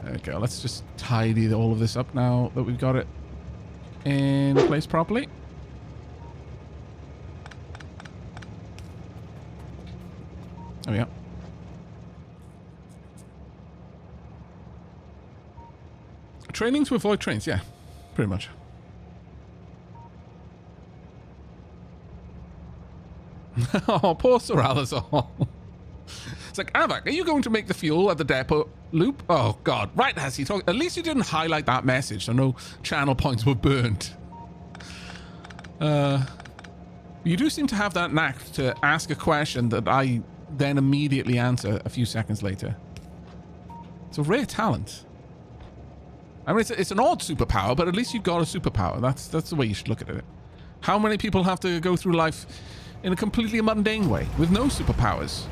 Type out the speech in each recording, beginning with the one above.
Okay, let's just tidy all of this up now that we've got it in place properly. There we go. Training to avoid trains, yeah, pretty much. Oh, poor Sir Alazar. It's like, Aavak, are you going to make the fuel at the depot loop? Oh, God. Right as he talked. At least you didn't highlight that message, so no channel points were burnt. You do seem to have that knack to ask a question that I then immediately answer a few seconds later. It's a rare talent. I mean, it's an odd superpower, but at least you've got a superpower. That's the way you should look at it. How many people have to go through life in a completely mundane way with no superpowers?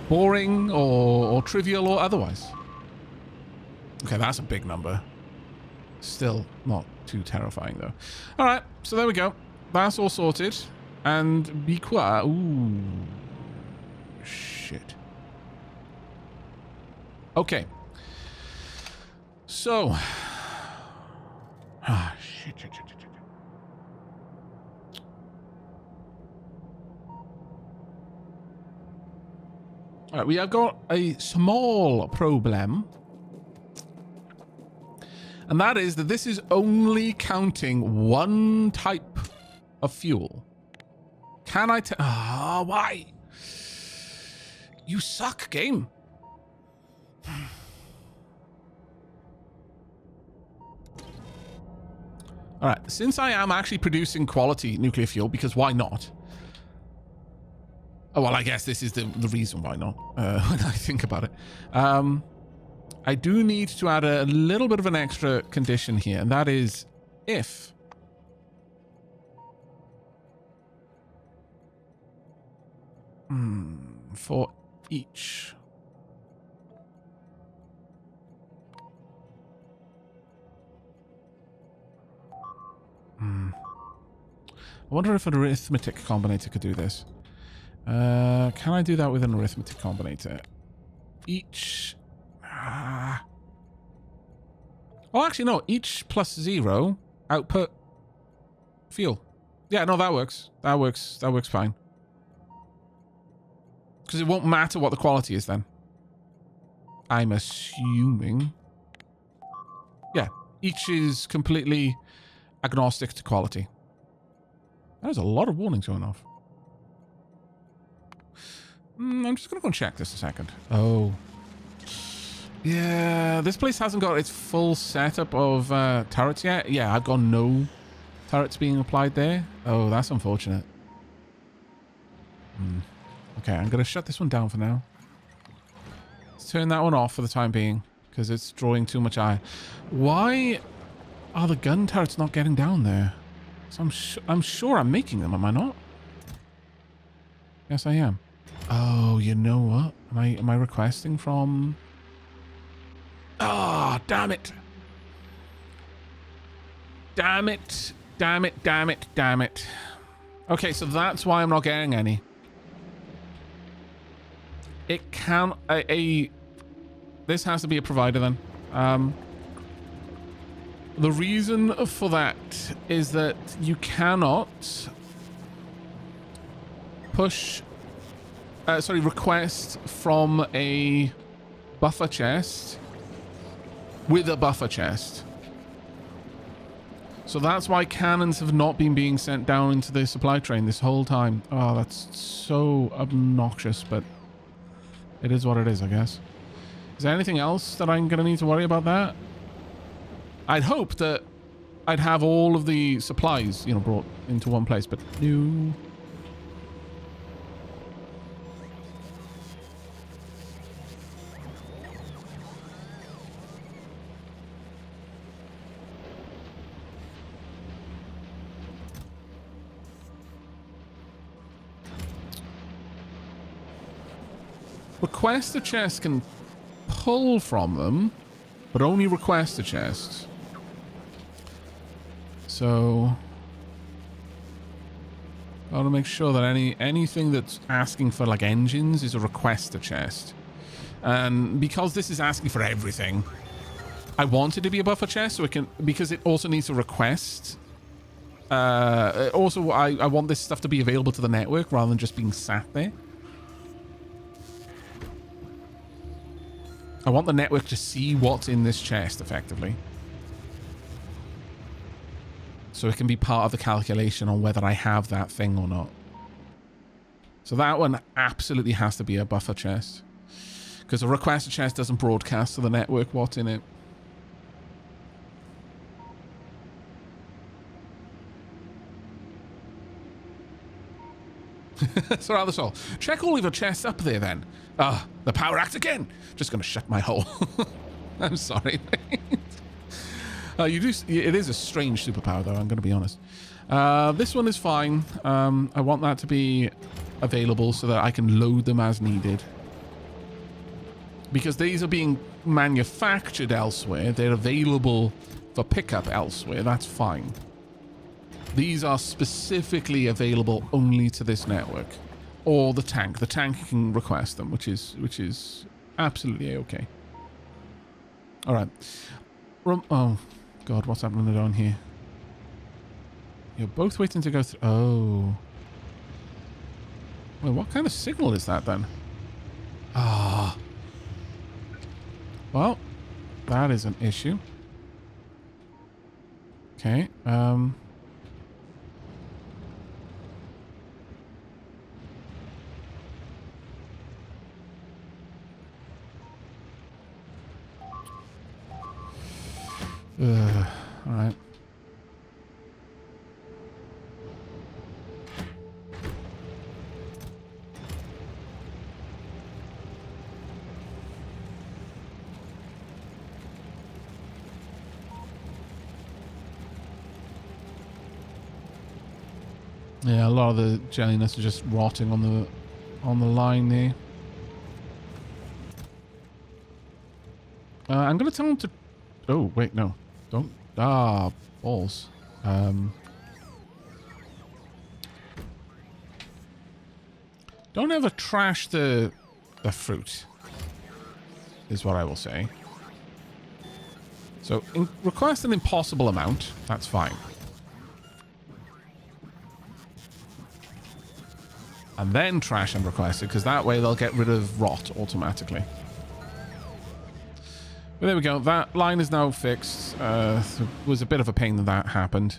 Boring or trivial or otherwise. Okay, that's a big number. Still not too terrifying, though. All right, so there we go. That's all sorted. And be quiet. Ooh. Shit. Okay. So. Ah, shit. All right, we have got a small problem. And that is that this is only counting one type of fuel. Can I tell? Ah, why? You suck, game. All right, since I am actually producing quality nuclear fuel, because why not? Oh, well, I guess this is the reason why not, when I think about it. I do need to add a little bit of an extra condition here, and that is if for each I wonder if an arithmetic combinator could do this. Can I do that with an arithmetic combinator? Each well, actually, no. Each plus 0 output fuel. Yeah, no, that works. That works fine. Because it won't matter what the quality is then. I'm assuming. Yeah, each is completely agnostic to quality. There's a lot of warnings going off. I'm just going to go and check this a second. Oh. Yeah, this place hasn't got its full setup of turrets yet. Yeah, I've got no turrets being applied there. Oh, that's unfortunate. Okay, I'm going to shut this one down for now. Let's turn that one off for the time being, because it's drawing too much eye. Why are the gun turrets not getting down there? So I'm sure I'm making them, am I not? Yes, I am. Oh, you know what? Am I requesting from... Ah, oh, damn it. Damn it. Damn it, damn it, damn it. Okay, so that's why I'm not getting any. It can... This has to be a provider then. The reason for that is that you cannot request from a buffer chest with a buffer chest. So that's why cannons have not been being sent down into the supply train this whole time. Oh, that's so obnoxious, but it is what it is, I guess. Is there anything else that I'm going to need to worry about that? I'd hope that I'd have all of the supplies, brought into one place, but no. Request a chest can pull from them, but only request a chest. So I want to make sure that anything that's asking for like engines is a request a chest. And because this is asking for everything, I want it to be a buffer chest so it can, because it also needs a request. Also, I want this stuff to be available to the network rather than just being sat there. I want the network to see what's in this chest, effectively. So it can be part of the calculation on whether I have that thing or not. So that one absolutely has to be a buffer chest. Because a requested chest doesn't broadcast to the network what's in it. So rather so. Check all of your chests up there then. Ah, the power act again. Just going to shut my hole. I'm sorry. It is a strange superpower though, I'm going to be honest. This one is fine. I want that to be available so that I can load them as needed. Because these are being manufactured elsewhere. They're available for pickup elsewhere. That's fine. These are specifically available only to this network. Or the tank. The tank can request them, which is absolutely okay. Alright. Oh, God, what's happening down here? You're both waiting to go through... Oh. Well, what kind of signal is that then? Ah. Well, that is an issue. Okay, all right. Yeah, a lot of the jelliness is just rotting on the line there. I'm gonna tell him to... Oh, wait, no. Don't... Ah, balls. Don't ever trash the fruit, is what I will say. So, request an impossible amount. That's fine. And then trash and request it, because that way they'll get rid of rot automatically. But there we go. That line is now fixed. It was a bit of a pain that happened,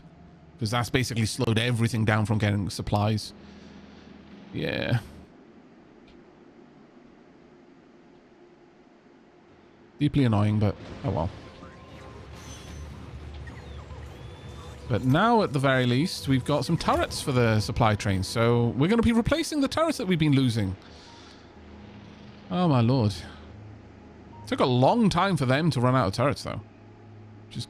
because that's basically slowed everything down from getting supplies. Yeah. Deeply annoying, but oh well. But now, at the very least, we've got some turrets for the supply train. So we're going to be replacing the turrets that we've been losing. Oh, my lord. It took a long time for them to run out of turrets, though. Which is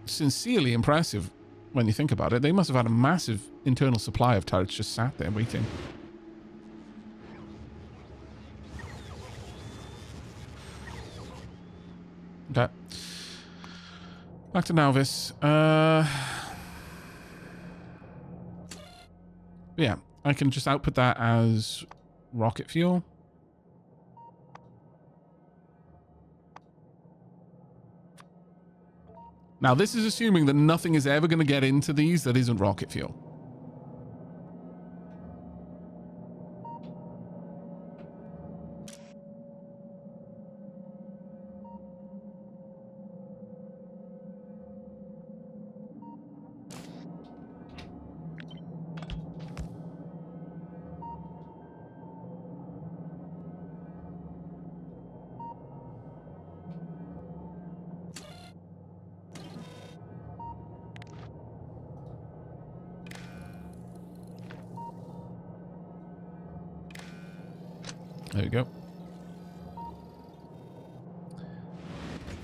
sincerely impressive when you think about it. They must have had a massive internal supply of turrets just sat there waiting. Okay. Back to Nauvis. Yeah, I can just output that as rocket fuel. Now, this is assuming that nothing is ever going to get into these that isn't rocket fuel. There we go.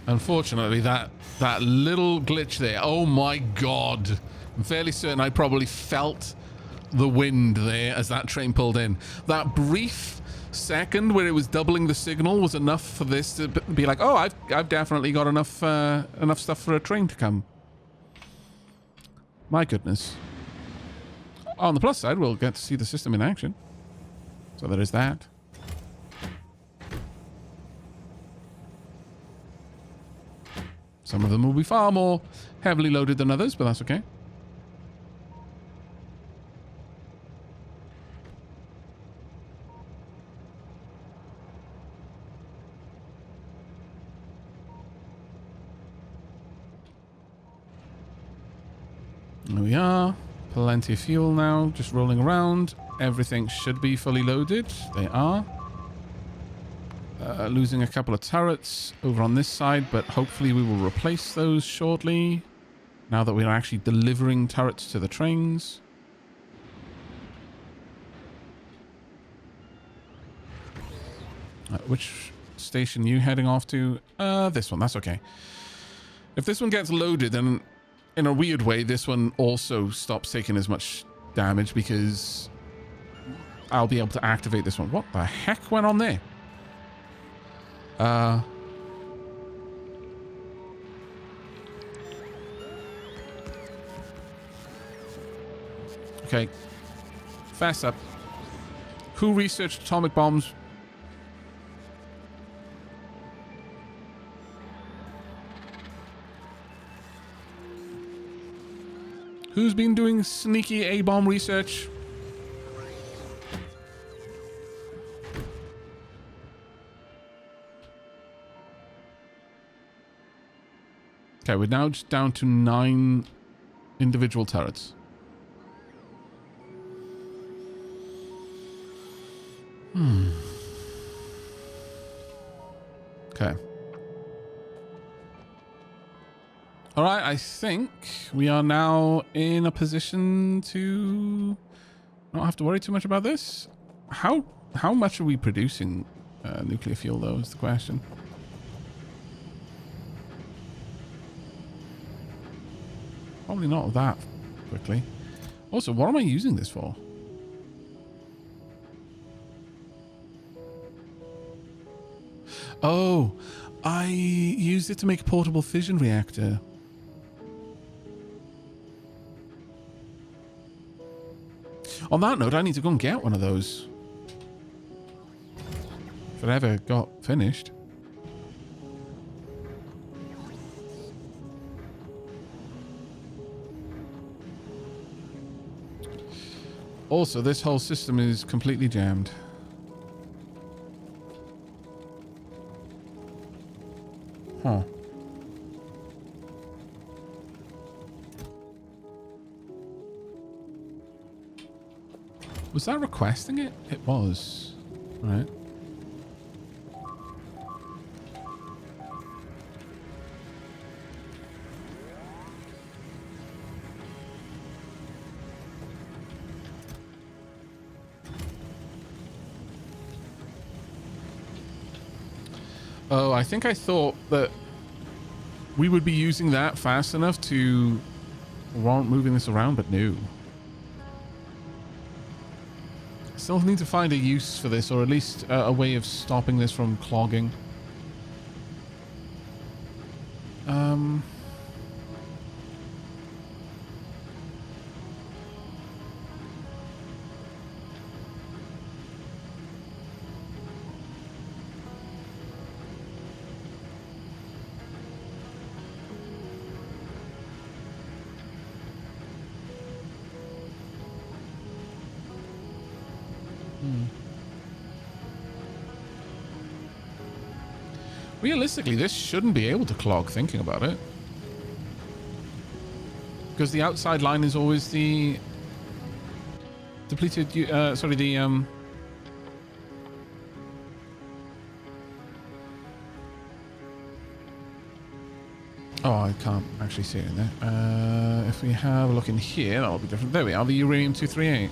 Unfortunately, that little glitch there. Oh my god. I'm fairly certain I probably felt the wind there as that train pulled in. That brief second where it was doubling the signal was enough for this to be like, oh, I've definitely got enough stuff for a train to come. My goodness. On the plus side, we'll get to see the system in action. So there is that. Some of them will be far more heavily loaded than others, but that's okay. There we are. Plenty of fuel now, just rolling around. Everything should be fully loaded. They are. Losing a couple of turrets over on this side, but hopefully we will replace those shortly. Now that we're actually delivering turrets to the trains. Which station are you heading off to? This one. That's okay. If this one gets loaded, then in a weird way, this one also stops taking as much damage because I'll be able to activate this one. What the heck went on there? Okay. Fast up. Who researched atomic bombs? Who's been doing sneaky A-bomb research? Okay, we're now just down to 9 individual turrets. Okay. All right, I think we are now in a position to not have to worry too much about this. How much are we producing nuclear fuel, though, is the question. Probably not that quickly. Also, what am I using this for? Oh, I used it to make a portable fission reactor. On that note, I need to go and get one of those. If it ever got finished. Also, this whole system is completely jammed. Huh. Was that requesting it? It was. Right. Oh, I think I thought that we would be using that fast enough to warrant moving this around, but no. Still need to find a use for this, or at least a way of stopping this from clogging. Realistically, this shouldn't be able to clog, thinking about it. Because the outside line is always the depleted, sorry, the, oh, I can't actually see it in there. If we have a look in here, that'll be different. There we are, the uranium-238.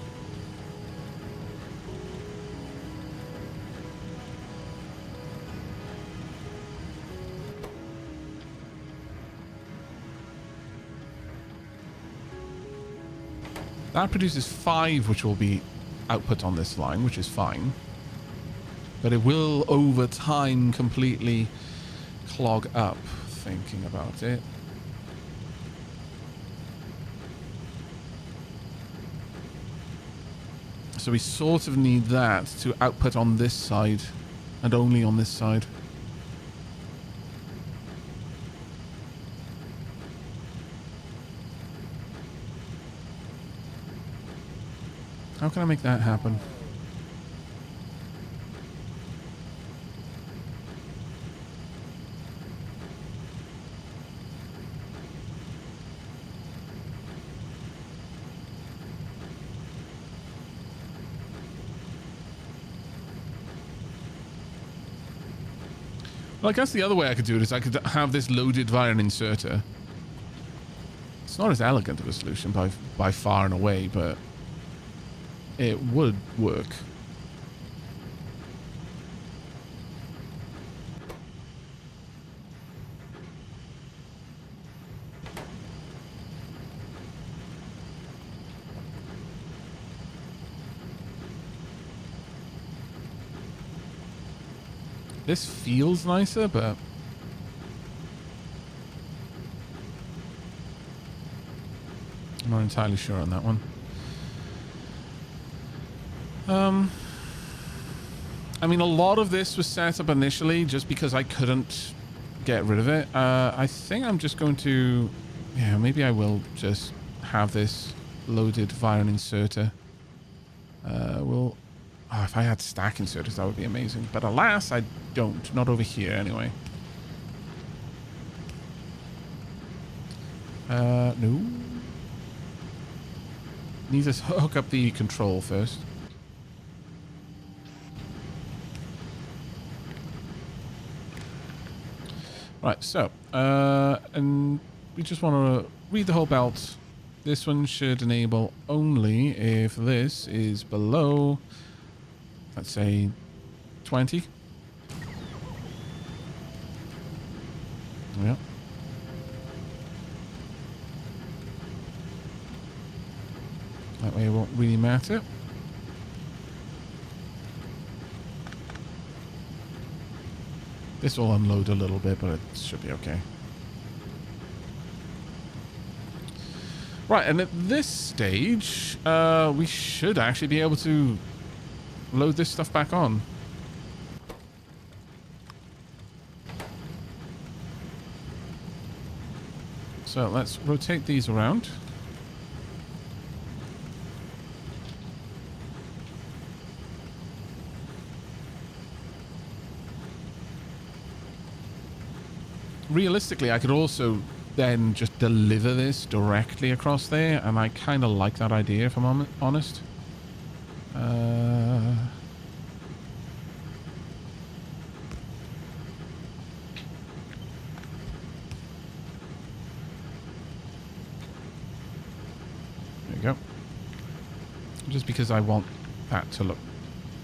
That produces 5, which will be output on this line, which is fine. But it will, over time, completely clog up, thinking about it. So we sort of need that to output on this side, and only on this side. How can I make that happen? Well, I guess the other way I could do it is I could have this loaded via an inserter. It's not as elegant of a solution by far and away, but it would work. This feels nicer, but I'm not entirely sure on that one. I mean, a lot of this was set up initially just because I couldn't get rid of it. I think I'm just going to... Yeah, maybe I will just have this loaded via an inserter. We'll... Oh, if I had stack inserters, that would be amazing. But alas, I don't. Not over here, anyway. No. Need to hook up the control first. Right, so, and we just want to read the whole belt. This one should enable only if this is below, let's say, 20. Yeah. That way it won't really matter. This will unload a little bit, but it should be okay. Right, and at this stage, we should actually be able to load this stuff back on. So let's rotate these around. Realistically, I could also then just deliver this directly across there, and I kind of like that idea, if I'm honest. There you go. Just because I want that to look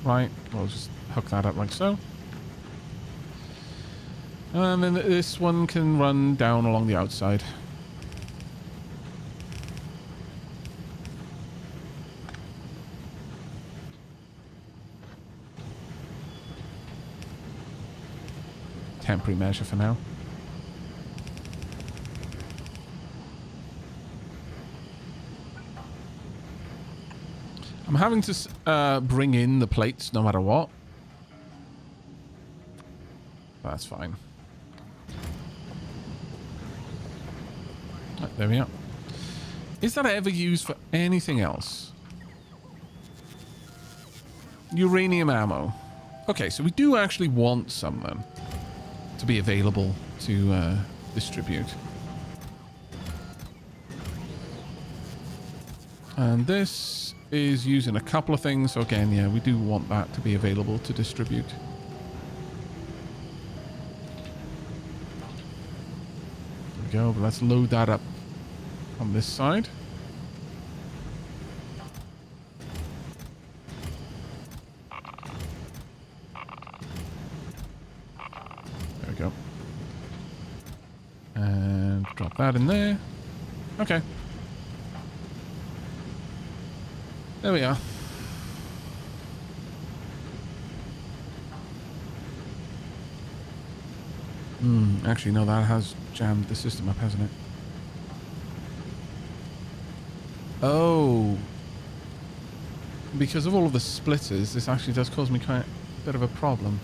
right, we'll just hook that up like so. And then this one can run down along the outside. Temporary measure for now. I'm having to bring in the plates no matter what. That's fine. Right, there we are. Is that ever used for anything else? Uranium ammo. Okay, so we do actually want some then to be available to distribute. And this is using a couple of things. So again, yeah, we do want that to be available to distribute. There we go, but let's load that up on this side. There we go. And drop that in there. Okay. There we are. Actually, no, that has jammed the system up, hasn't it? Oh. Because of all of the splitters, this actually does cause me quite a bit of a problem.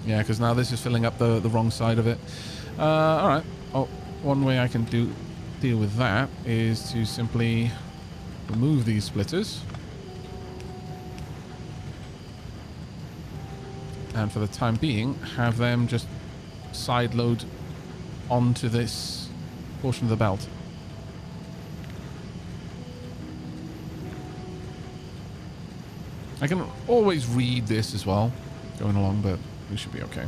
Yeah, because now this is filling up the wrong side of it. All right. Oh, one way I can deal with that is to simply remove these splitters. And for the time being, have them just side load onto this portion of the belt. I can always read this as well, going along, but we should be okay.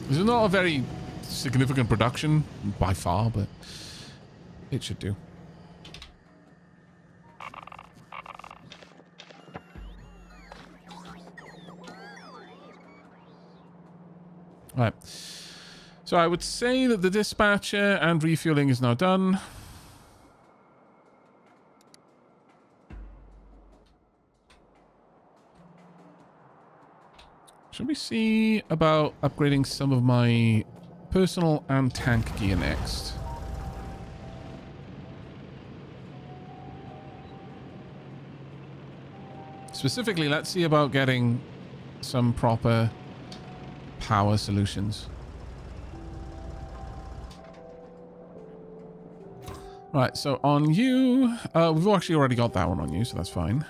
This is not a very significant production by far, but it should do. Right. So I would say that the dispatcher and refueling is now done. Should we see about upgrading some of my personal and tank gear next? Specifically, let's see about getting some proper power solutions. Right, so on you, we've actually already got that one on you, so that's fine.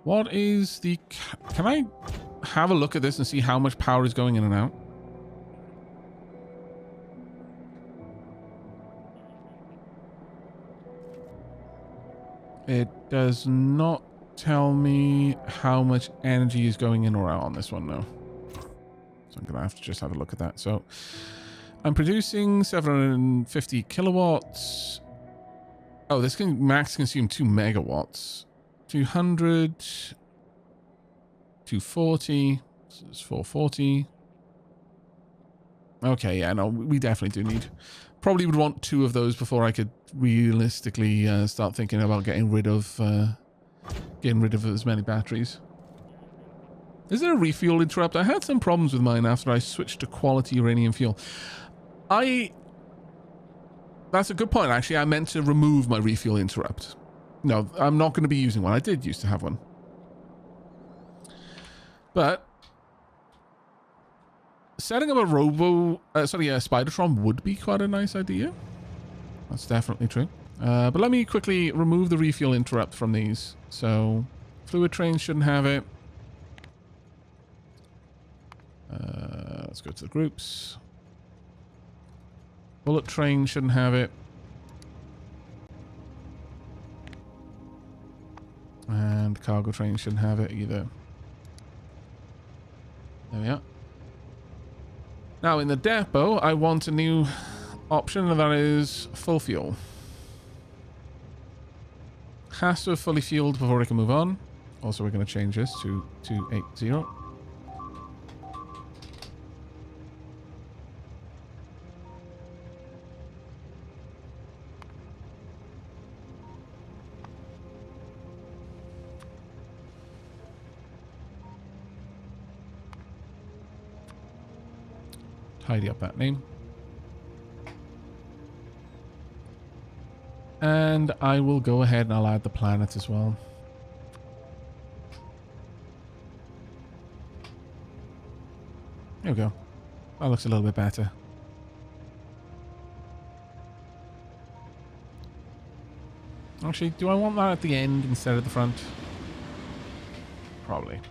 What is the... Can I have a look at this and see how much power is going in and out? It does not tell me how much energy is going in or out on this one, no. So I'm going to have to just have a look at that. So I'm producing 750 kilowatts. Oh, this can max consume 2 megawatts. 200, 240, so it's 440. Okay, yeah, no, we definitely do need... Probably would want 2 of those before I could realistically start thinking about getting rid of as many batteries. Is there a refuel interrupt? I had some problems with mine after I switched to quality uranium fuel. That's a good point, actually. I meant to remove my refuel interrupt. No, I'm not going to be using one. I did used to have one. But setting up a Spidertron would be quite a nice idea. That's definitely true. But let me quickly remove the refuel interrupt from these. So fluid trains shouldn't have it. Let's go to the groups. Bullet train shouldn't have it. And cargo train shouldn't have it either. There we are. Now in the depot, I want a new option, and that is full fuel. Has to have fully fueled before I can move on. Also, we're going to change this to 280. Tidy up that name. And I will go ahead and I'll add the planet as well. There we go. That looks a little bit better. Actually, do I want that at the end instead of the front? Probably.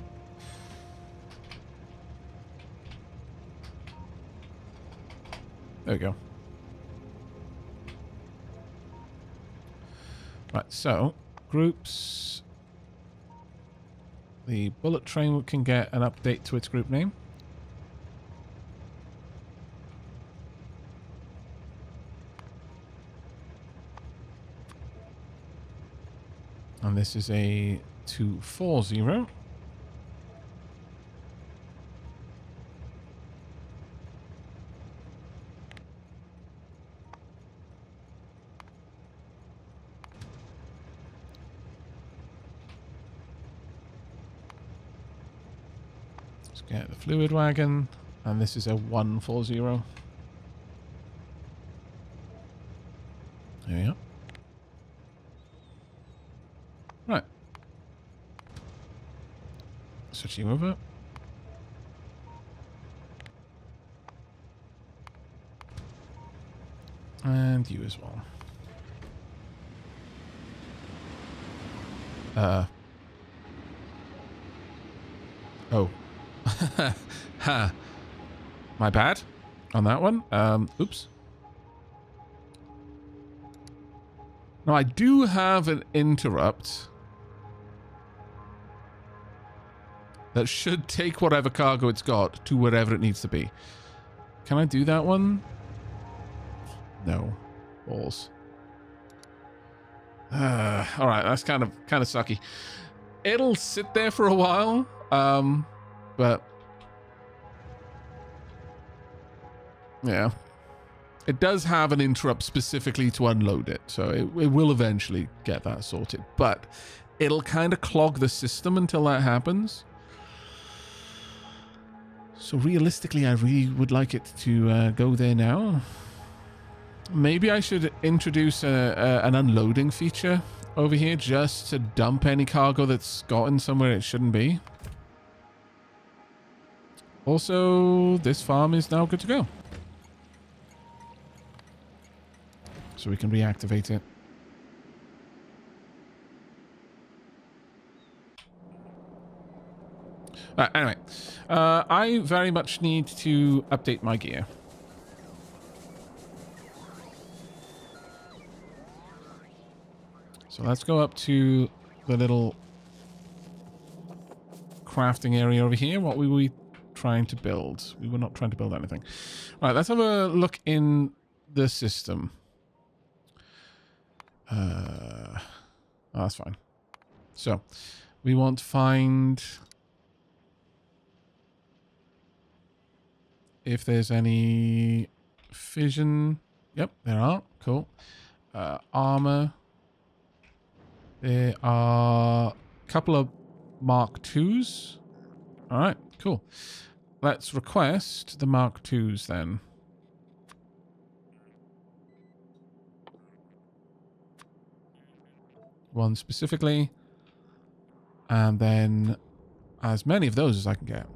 There we go. Right, so groups. The bullet train can get an update to its group name. And this is a 240. Get the fluid wagon, and this is a 140. There we go. switch you over. And you as well. Oh. Ha. My bad on that one. Oops. Now, I do have an interrupt that should take whatever cargo it's got to wherever it needs to be. Can I do that one? No. Balls. All right, that's kind of sucky. It'll sit there for a while, but yeah, it does have an interrupt specifically to unload it, so it will eventually get that sorted. But it'll kind of clog the system until that happens. So realistically, I really would like it to go there now. Maybe I should introduce an unloading feature over here just to dump any cargo that's gotten somewhere it shouldn't be. Also, this farm is now good to go. So we can reactivate it. Anyway, I very much need to update my gear. So let's go up to the little crafting area over here. What were we trying to build? We were not trying to build anything. All right, let's have a look in the system. Oh, that's fine. So we want to find if there's any fission. Yep, there are. Cool. Armor. There are a couple of Mark IIs. All right, cool. Let's request the Mark IIs then. One specifically. And then as many of those as I can get.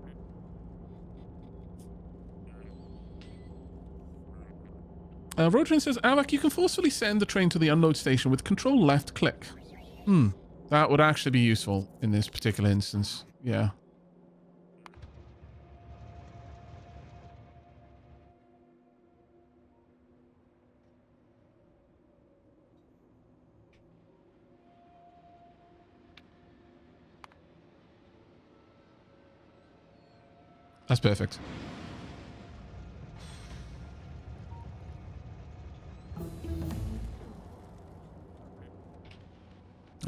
Rodrin says, Aavak, you can forcefully send the train to the unload station with control left click. That would actually be useful in this particular instance. Yeah. That's perfect.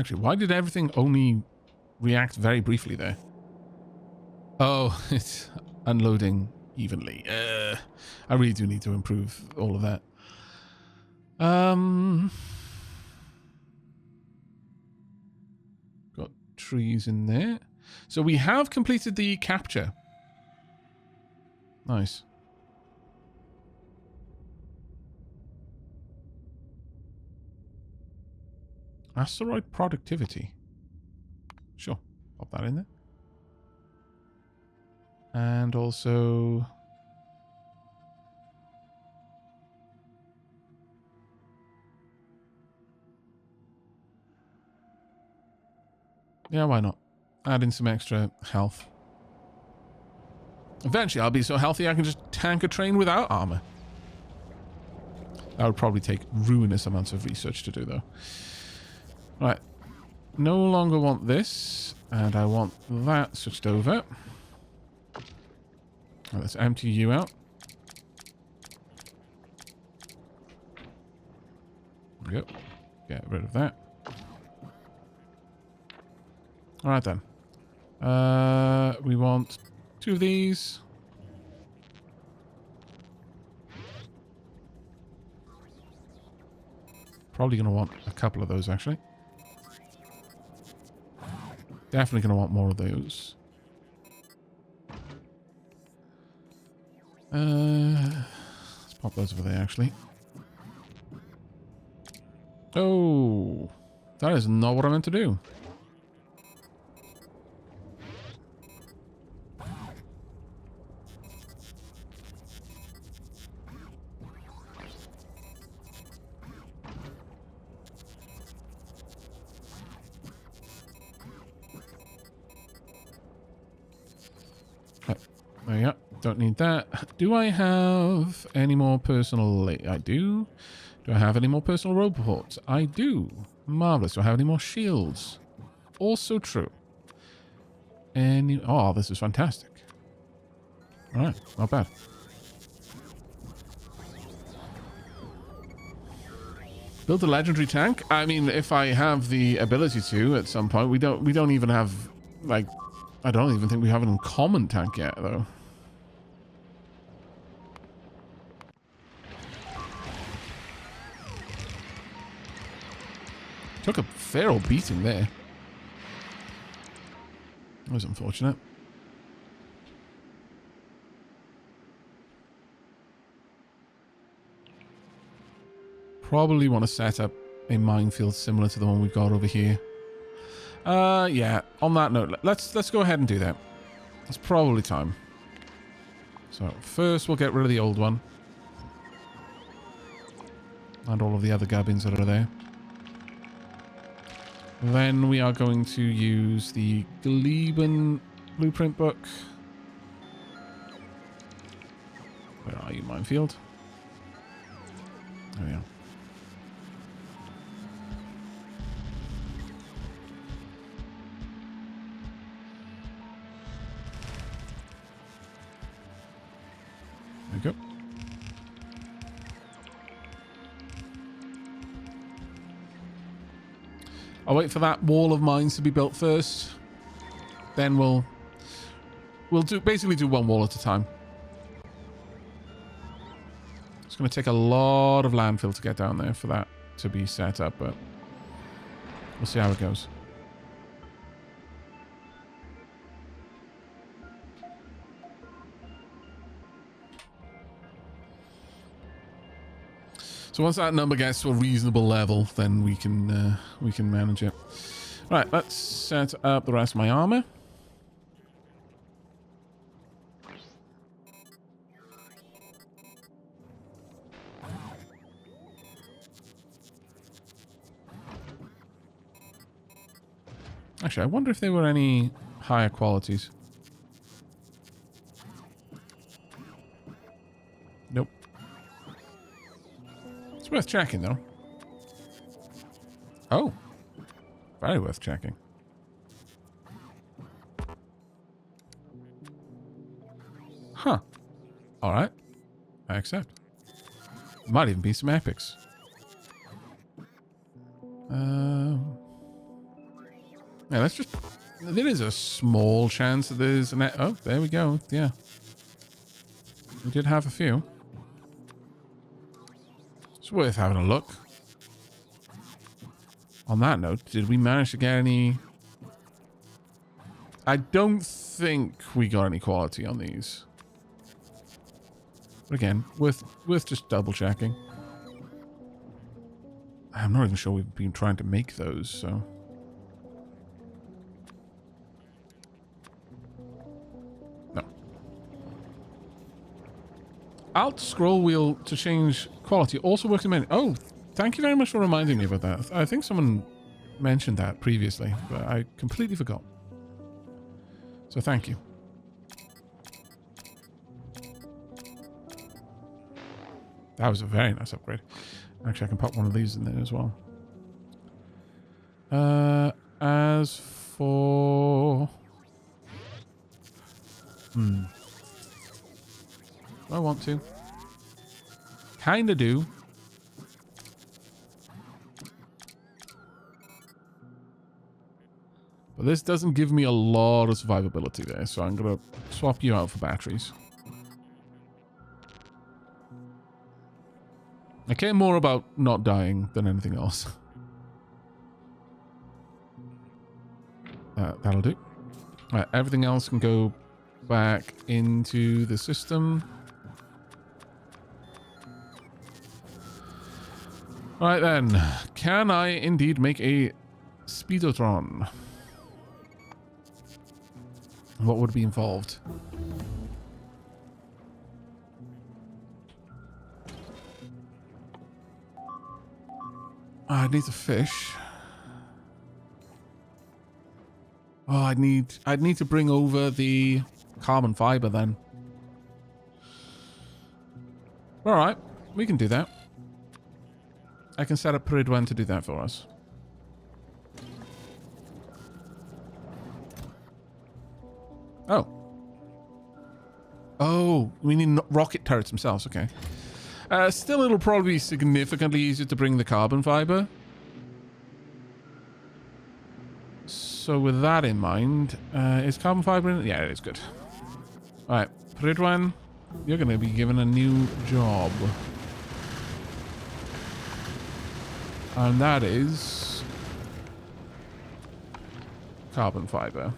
Actually, why did everything only react very briefly there? Oh, it's unloading evenly. I really do need to improve all of that. Got trees in there. So we have completed the capture. Nice. Asteroid productivity. Sure. Pop that in there. And also... yeah, why not? Add in some extra health. Eventually, I'll be so healthy I can just tank a train without armor. That would probably take ruinous amounts of research to do, though. Right. No longer want this. And I want that switched over. Right, let's empty you out. There we go. Get rid of that. Alright then. We want 2 of these. Probably going to want a couple of those, actually. Definitely going to want more of those. Let's pop those over there, actually. Oh, that is not what I meant to do. Oh, yeah. Don't need that. Do I have any more personal... I do. Do I have any more personal reports? I do. Marvelous. Do I have any more shields? Also true. Any... Oh, this is fantastic. All right. Not bad. Build a legendary tank? I mean, if I have the ability to at some point. We don't even have, like... I don't even think we have an uncommon tank yet, though. Took a fair old beating there. That was unfortunate. Probably want to set up a minefield similar to the one we've got over here. Yeah, on that note, let's go ahead and do that. It's probably time. So first we'll get rid of the old one. And all of the other gubbins that are there. Then we are going to use the Gleben blueprint book. Where are you, minefield? There we are. There we go. I'll wait for that wall of mines to be built first. Then we'll basically do one wall at a time. It's going to take a lot of landfill to get down there for that to be set up, but we'll see how it goes. So once that number gets to a reasonable level, then we can manage it. All right, let's set up the rest of my armor. Actually, I wonder if there were any higher qualities. Nope. It's worth checking, though. Oh. Very worth checking. Huh. Alright. I accept. Might even be some epics. Yeah, let's just... There is a small chance that there's an... Oh, there we go. Yeah. We did have a few. It's worth having a look. On that note, did we manage to get any... I don't think we got any quality on these. But again, worth just double checking. I'm not even sure we've been trying to make those, so... No. Alt scroll wheel to change quality also works in menu. Oh, thank you very much for reminding me about that. I think someone mentioned that previously, but I completely forgot. So thank you. That was a very nice upgrade. Actually, I can pop one of these in there as well. As for... Do I want to? Kinda do. But this doesn't give me a lot of survivability there, so I'm gonna swap you out for batteries. I care more about not dying than anything else. That'll do. Alright, everything else can go back into the system. Alright then. Can I indeed make a speedotron? What would be involved? I need a fish. Oh, I'd need to bring over the carbon fiber then. All right, we can do that. I can set up Peridwan to do that for us. Oh. Oh, we need rocket turrets themselves. Okay. Still, it'll probably be significantly easier to bring the carbon fiber. So with that in mind, is carbon fiber in it? Yeah, it is good. All right, Peridwan, you're going to be given a new job. And that is carbon fiber.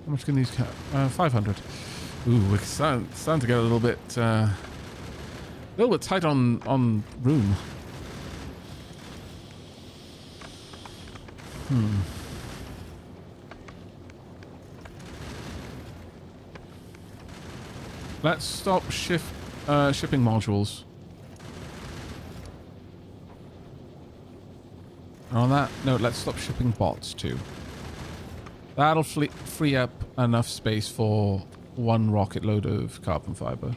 How much can these 500. Ooh, it's starting to get a little bit tight on room. Let's stop shipping modules. And on that note, let's stop shipping bots too. That'll free up enough space for one rocket load of carbon fiber.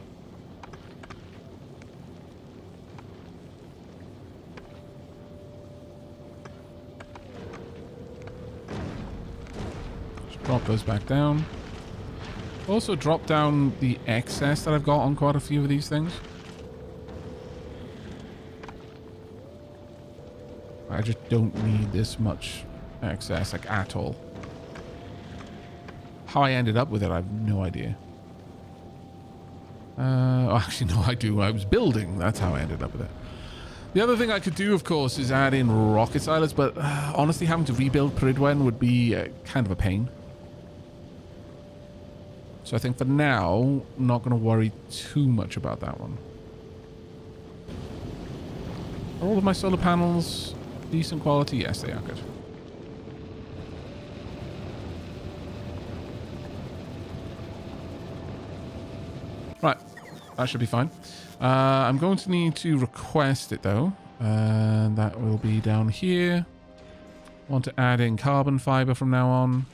Just drop those back down. Also drop down the excess that I've got on quite a few of these things. I just don't need this much excess, like, at all. How I ended up with it, I have no idea. Actually, no, I do. I was building. That's how I ended up with it. The other thing I could do, of course, is add in rocket silos, but honestly, having to rebuild Peridwan would be kind of a pain. So I think for now, I'm not going to worry too much about that one. Are all of my solar panels decent quality? Yes, they are good. Right, that should be fine. I'm going to need to request it though, and that will be down here. Want to add in carbon fiber from now on.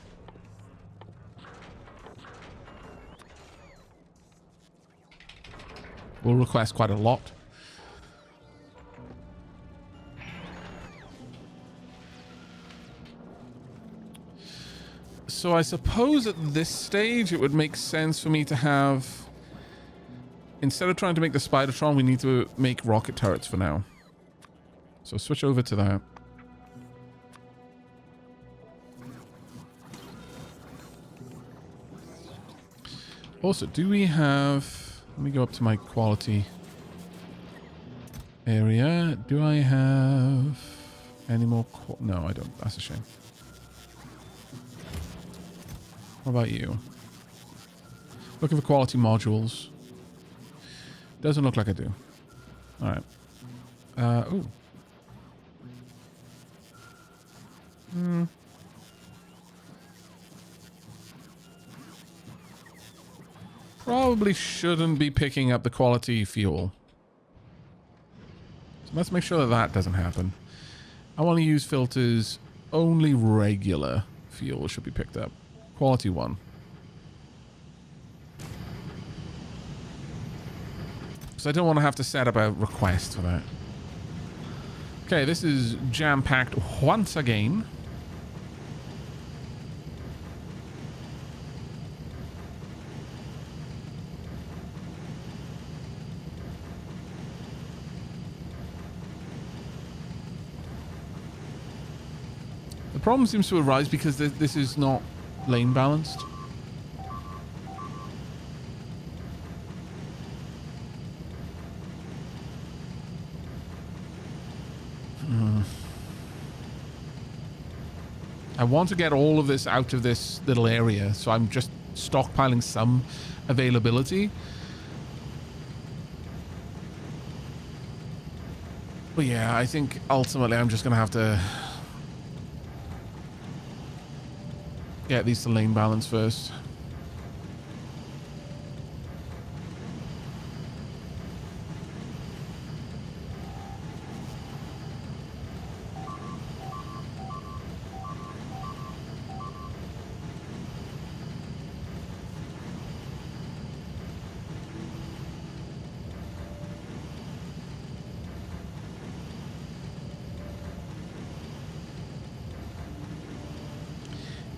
We'll request quite a lot. So I suppose at this stage it would make sense for me to have, instead of trying to make the Spidertron, we need to make rocket turrets for now. So switch over to that. Also, do we have... Let me go up to my quality area. Do I have any more... No, I don't. That's a shame. What about you? Looking for quality modules. Doesn't look like I do. Alright. Ooh. Probably shouldn't be picking up the quality fuel. So let's make sure that that doesn't happen. I want to use filters. Only regular fuel should be picked up. Quality 1. So I don't want to have to set up a request for that. Okay, this is jam-packed once again. The problem seems to arise because this is not lane balanced. I want to get all of this out of this little area, so I'm just stockpiling some availability. But yeah, I think ultimately I'm just going to have to get these to lane balance first.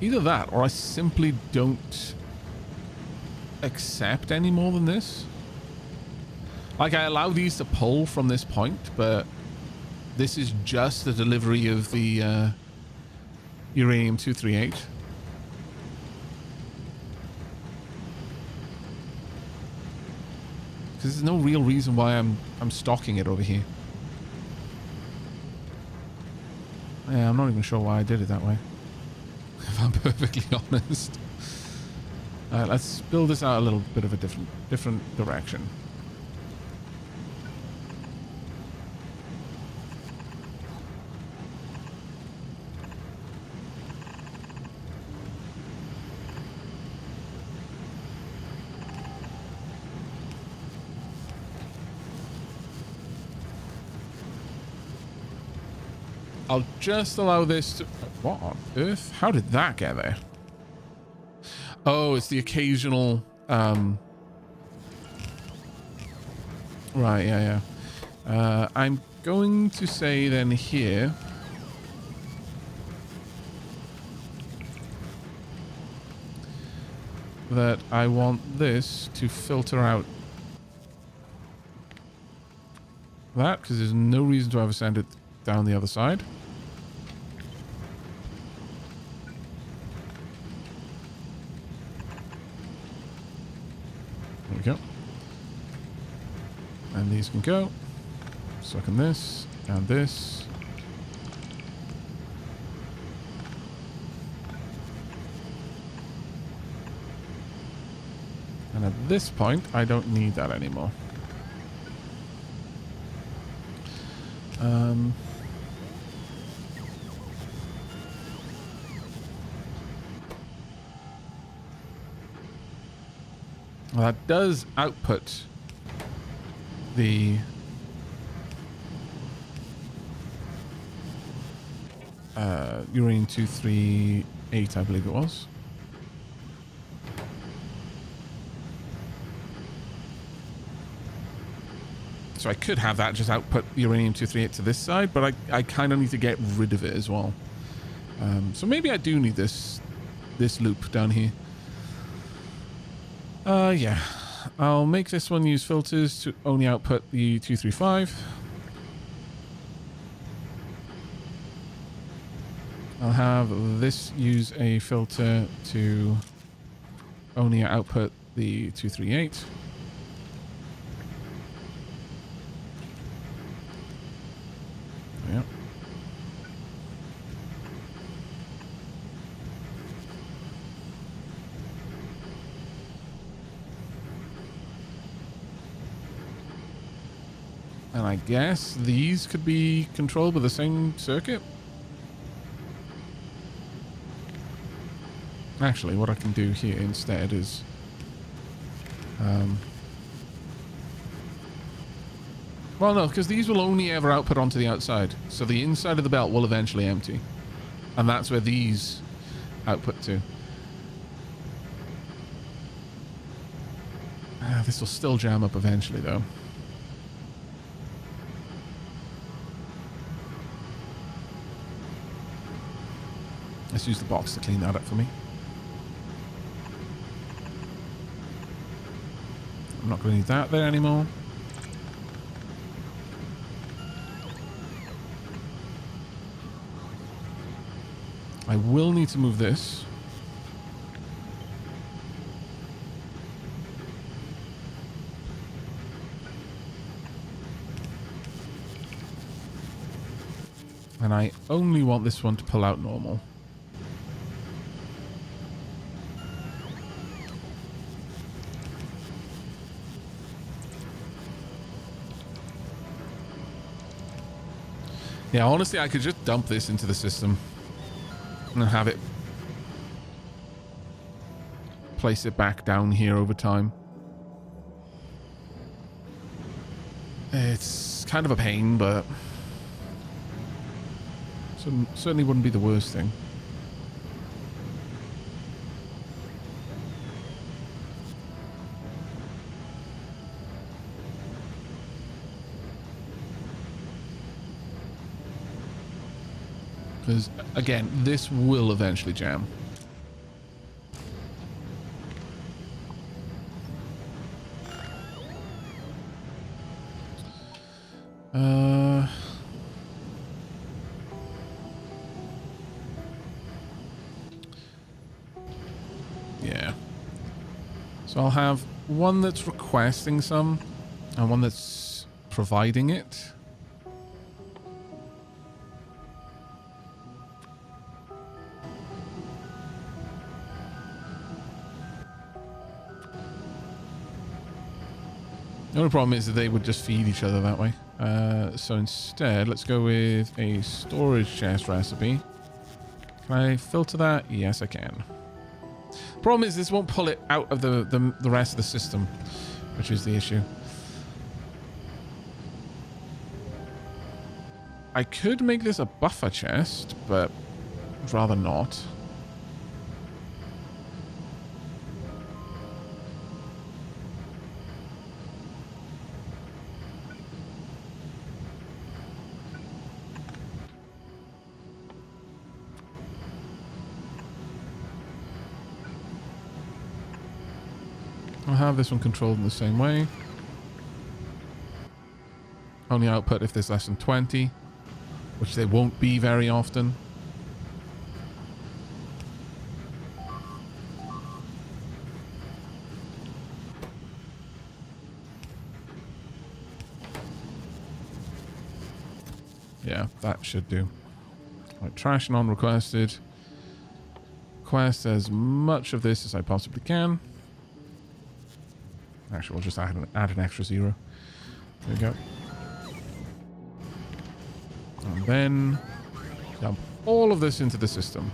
Either that, or I simply don't accept any more than this. Like, I allow these to pull from this point, but this is just the delivery of the uranium-238. Because there's no real reason why I'm stocking it over here. Yeah, I'm not even sure why I did it that way, if I'm perfectly honest. Alright, let's build this out a little bit of a different direction. I'll just allow this to... What on earth? How did that get there? Oh, it's the occasional... Right, yeah. I'm going to say then here... that I want this to filter out that, because there's no reason to ever send it down the other side. There we go. And these can go. So can this and this. And at this point, I don't need that anymore. Well, that does output the uranium-238, I believe it was. So I could have that just output uranium-238 to this side, but I kind of need to get rid of it as well. So maybe I do need this loop down here. Yeah. I'll make this one use filters to only output the 235. I'll have this use a filter to only output the 238. Yep. And I guess these could be controlled with the same circuit. Actually, what I can do here instead is... well, no, because these will only ever output onto the outside. So the inside of the belt will eventually empty. And that's where these output to. This will still jam up eventually, though. Let's use the box to clean that up for me. I'm not going to need that there anymore. I will need to move this. And I only want this one to pull out normal. Yeah, honestly, I could just dump this into the system and have it place it back down here over time. It's kind of a pain, but certainly wouldn't be the worst thing. Because, again, this will eventually jam. Yeah. So I'll have one that's requesting some and one that's providing it. The only problem is that they would just feed each other that way. So instead, let's go with a storage chest recipe. Can I filter that? Yes, I can. Problem is this won't pull it out of the rest of the system, which is the issue. I could make this a buffer chest, but I'd rather not. I'll have this one controlled in the same way. Only output if there's less than 20, which there won't be very often. Yeah, that should do. Right, trash non-requested. Quest as much of this as I possibly can. Actually, we'll just add an extra 0. There we go. And then dump all of this into the system.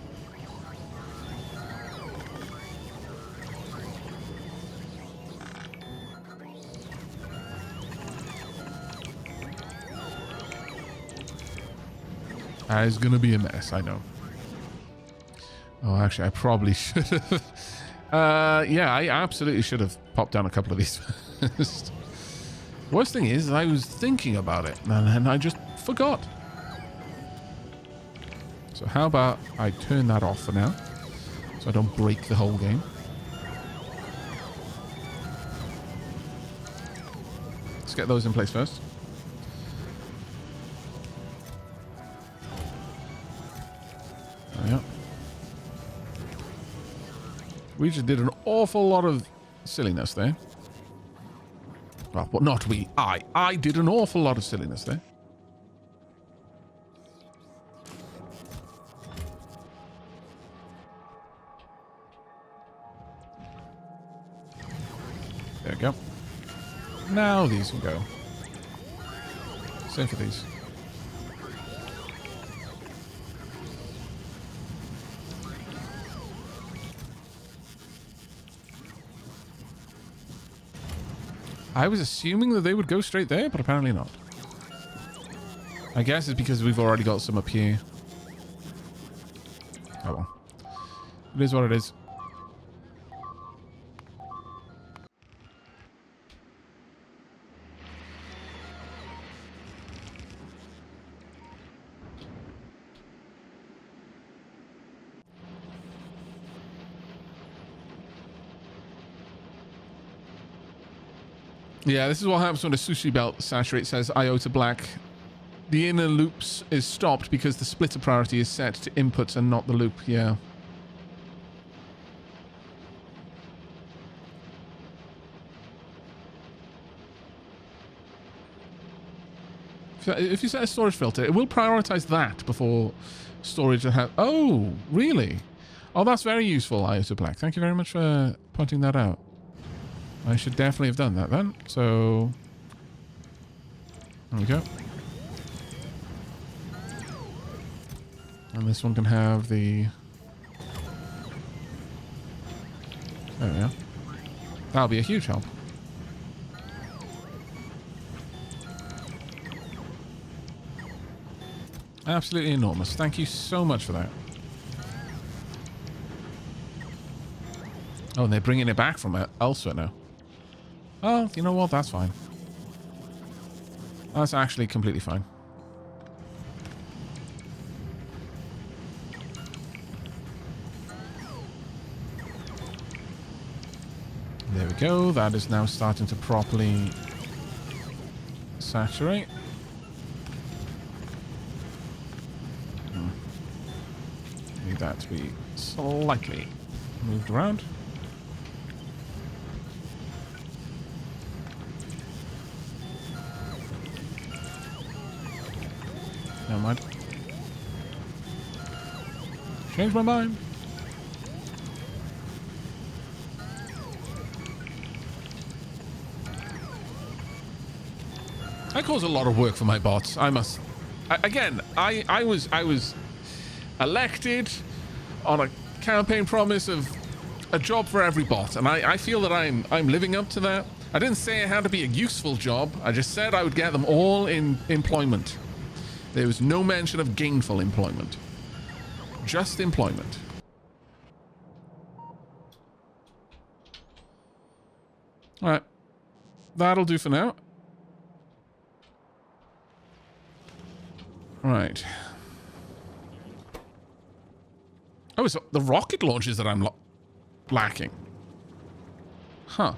That is going to be a mess, I know. Oh, actually, I probably should have. Yeah, I absolutely should have popped down a couple of these first. Worst thing is, I was thinking about it, and then I just forgot. So how about I turn that off for now, so I don't break the whole game. Let's get those in place first. There we go. We just did an awful lot of silliness there. Well, not we. I did an awful lot of silliness there. There we go. Now these can go. Same for these. I was assuming that they would go straight there, but apparently not. I guess it's because we've already got some up here. Oh well. It is what it is. Yeah, this is what happens when a sushi belt saturates, says iota black. The inner loops is stopped because the splitter priority is set to inputs and not the loop. Yeah. If you set a storage filter, it will prioritize that before storage that has... Oh, really? Oh, that's very useful, iota black. Thank you very much for pointing that out. I should definitely have done that then. So, there we go. And this one can have the... There we go. That'll be a huge help. Absolutely enormous. Thank you so much for that. Oh, and they're bringing it back from elsewhere now. Oh, you know what? That's fine. That's actually completely fine. There we go. That is now starting to properly saturate. that to be slightly moved around. Never mind. Change my mind. I cause a lot of work for my bots. I must. I was elected on a campaign promise of a job for every bot, and I feel that I'm living up to that. I didn't say it had to be a useful job. I just said I would get them all in employment. There was no mention of gainful employment. Just employment. All right. That'll do for now. Right. Oh, it's the rocket launches that I'm lacking. Huh.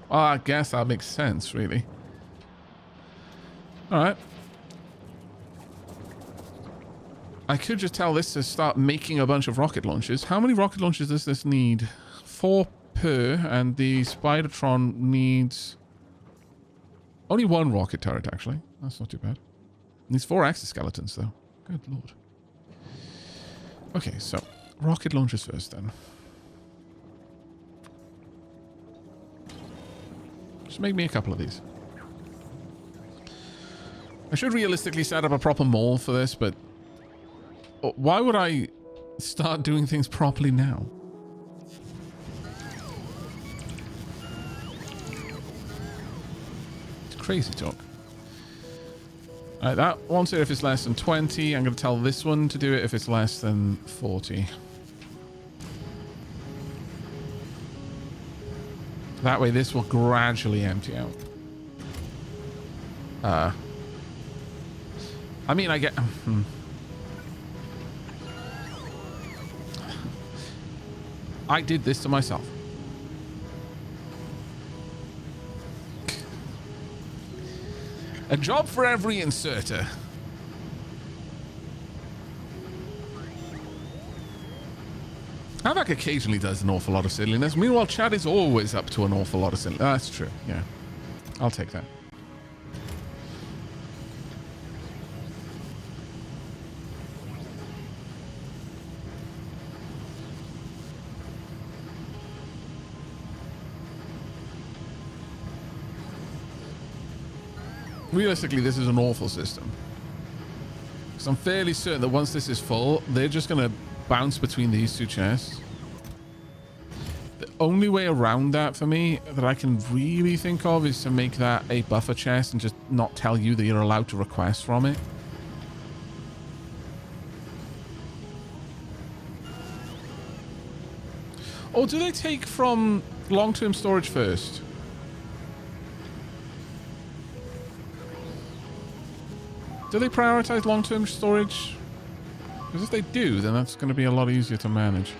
Well, I guess that makes sense, really. Alright. I could just tell this to start making a bunch of rocket launches. How many rocket launches does this need? 4 per, and the Spidertron needs only 1 rocket turret, actually. That's not too bad. Needs 4 exoskeletons, though. Good lord. Okay, so rocket launchers first, then. Just make me a couple of these. I should realistically set up a proper mall for this, but why would I start doing things properly now? It's crazy talk. Alright, that wants it if it's less than 20. I'm going to tell this one to do it if it's less than 40. That way this will gradually empty out. I mean, I get... I did this to myself. A job for every inserter. Aavak occasionally does an awful lot of silliness. Meanwhile, Chad is always up to an awful lot of silliness. That's true, yeah. I'll take that. Realistically, this is an awful system. Because I'm fairly certain that once this is full, they're just going to bounce between these 2 chests. The only way around that for me that I can really think of is to make that a buffer chest and just not tell you that you're allowed to request from it. Or do they take from long-term storage first? Do they prioritize long-term storage? Because if they do, then that's going to be a lot easier to manage.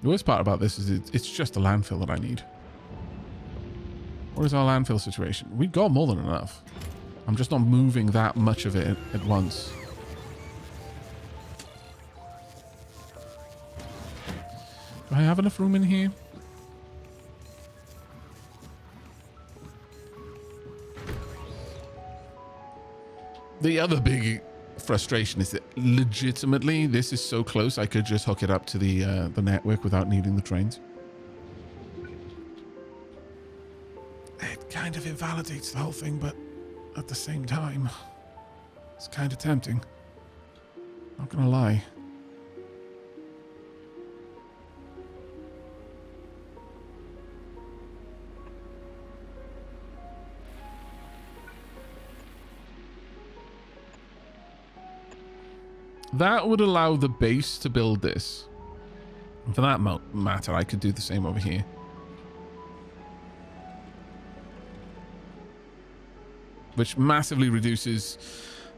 The worst part about this is it's just a landfill that I need. What is our landfill situation? We've got more than enough. I'm just not moving that much of it at once. Do I have enough room in here? The other big frustration is that legitimately this is so close I could just hook it up to the network without needing the trains. It kind of invalidates the whole thing, but at the same time, it's kind of tempting. Not gonna lie. That would allow the base to build this. For that matter, I could do the same over here. Which massively reduces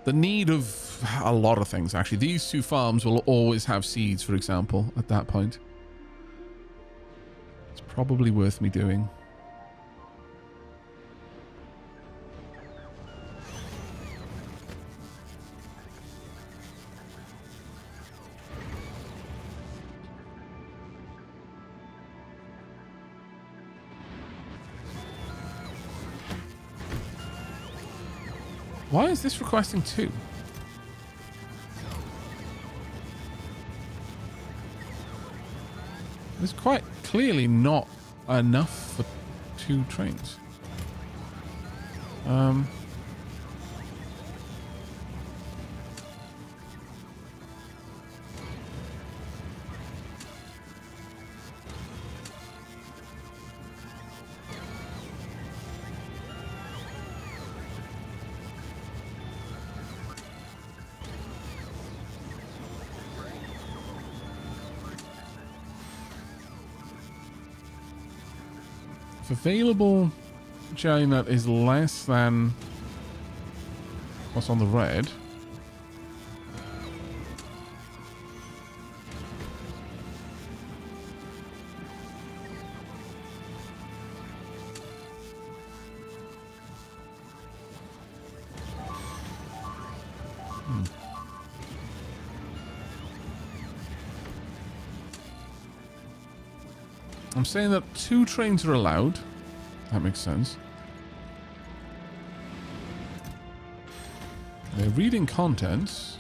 the need of a lot of things, actually. These two farms will always have seeds, for example, at that point. It's probably worth me doing. Why is this requesting 2? There's quite clearly not enough for 2 trains. If available jelly nut is less than what's on the red, I'm saying that 2 trains are allowed. That makes sense. They're reading contents.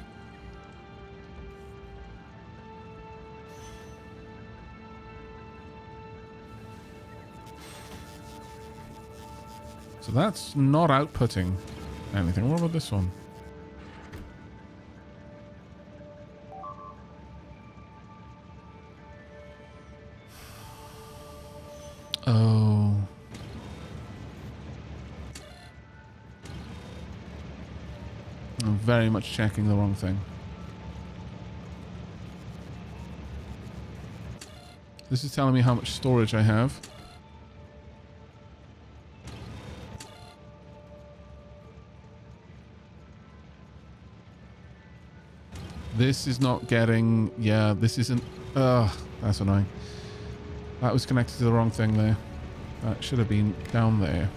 So that's not outputting anything. What about this one? Oh. I'm very much checking the wrong thing. This is telling me how much storage I have. This is not getting... Yeah, this isn't... Ugh, that's annoying. That was connected to the wrong thing there. That should have been down there.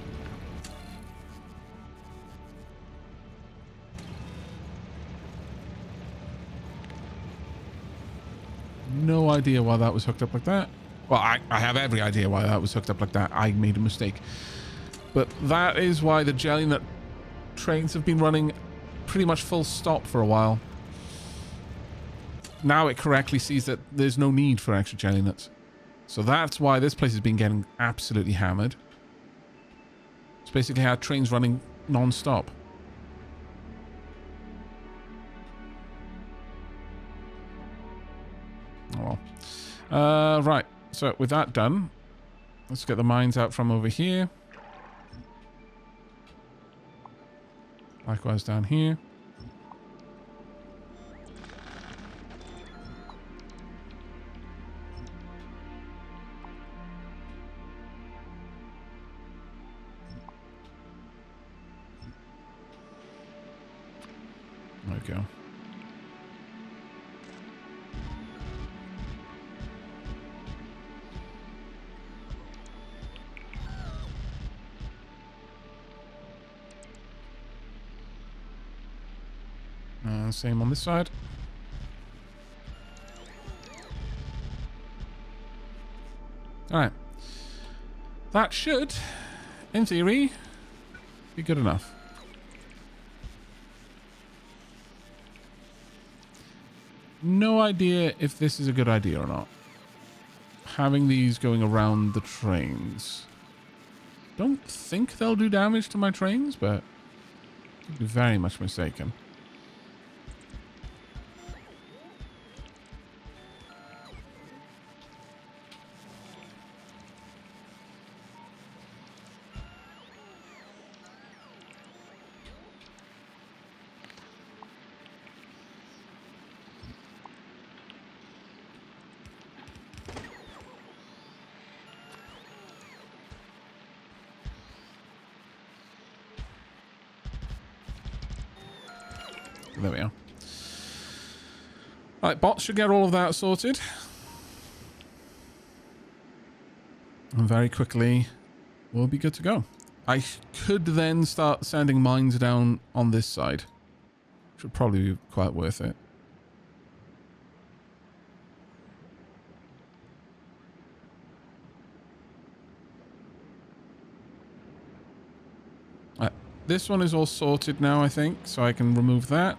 No idea why that was hooked up like that. Well, I have every idea why that was hooked up like that. I made a mistake. But that is why the jelly nut trains have been running pretty much full stop for a while. Now it correctly sees that there's no need for extra jelly nuts. So that's why this place has been getting absolutely hammered. It's basically had trains running non-stop. Oh well. Right. So with that done, let's get the mines out from over here. Likewise down here. There we go. Same on this side. Alright. That should, in theory, be good enough. No idea if this is a good idea or not. Having these going around the trains. Don't think they'll do damage to my trains, but I'd be very much mistaken. There we are. Right, bots should get all of that sorted. And very quickly, we'll be good to go. I could then start sending mines down on this side. Which would probably be quite worth it. This one is all sorted now, I think, so I can remove that.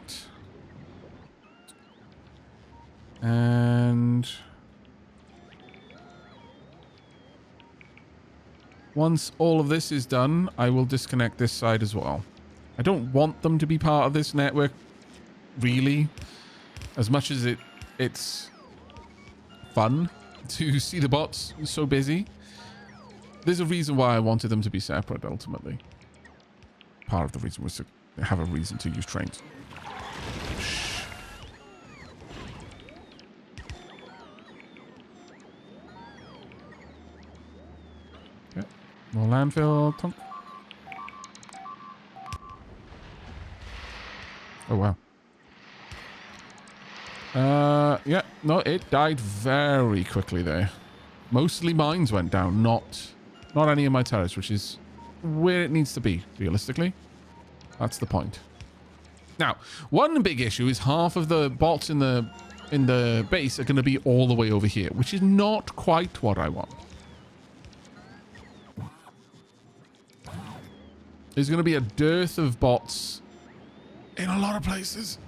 And once all of this is done, I will disconnect this side as well. I don't want them to be part of this network, really, as much as it's fun to see the bots so busy. There's a reason why I wanted them to be separate, ultimately. Part of the reason was to have a reason to use trains. Okay. More landfill. Tonk. Oh, wow. Yeah. No, it died very quickly there. Mostly mines went down, not any of my turrets, which is where it needs to be, realistically. That's the point. Now, one big issue is half of the bots in the base are going to be all the way over here, which is not quite what I want. There's going to be a dearth of bots in a lot of places.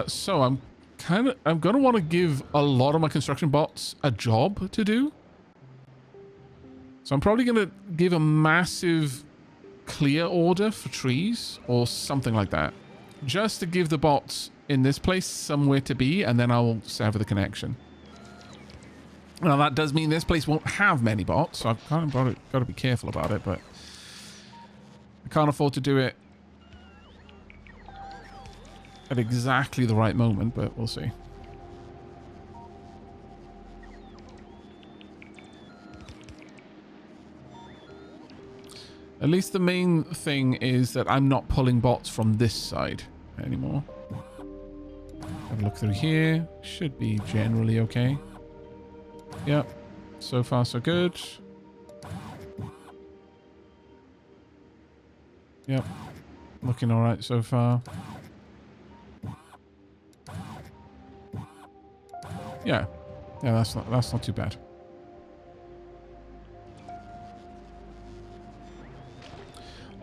So I'm going to want to give a lot of my construction bots a job to do. So I'm probably going to give a massive clear order for trees or something like that, just to give the bots in this place somewhere to be, and then I'll sever the connection. Now that does mean this place won't have many bots, so I've kind of got to be careful about it, but I can't afford to do it at exactly the right moment, but we'll see. At least the main thing is that I'm not pulling bots from this side anymore. Have a look through here. Should be generally okay. Yep. So far, so good. Yep. Looking all right so far. Yeah. Yeah, that's not too bad.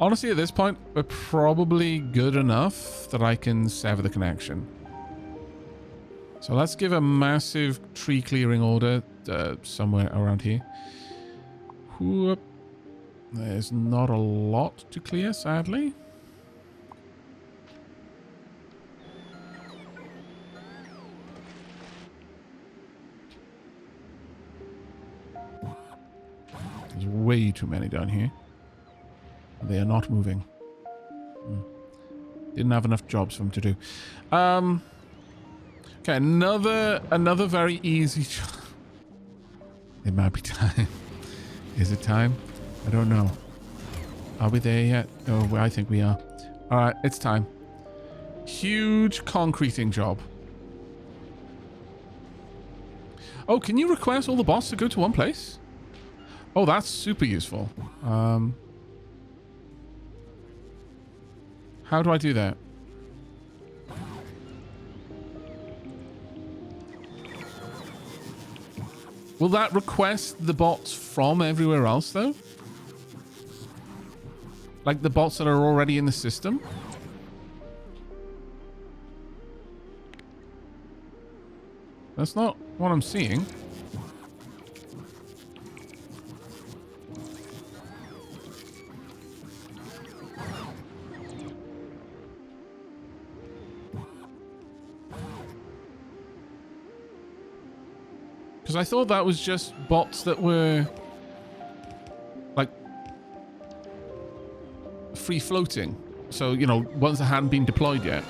Honestly, at this point, we're probably good enough that I can sever the connection. So let's give a massive tree clearing order somewhere around here. Whoop. There's not a lot to clear, sadly. There's way too many down here. They are not moving. Didn't have enough jobs for them to do. Okay, another very easy job. It might be time. Is it time? I don't know. Are we there yet? Oh, I think we are. All right, it's time. Huge concreting job. Oh, can you request all the bots to go to one place? Oh, that's super useful. How do I do that? Will that request the bots from everywhere else, though? Like the bots that are already in the system? That's not what I'm seeing. Because I thought that was just bots that were, like, free floating. So, you know, ones that hadn't been deployed yet.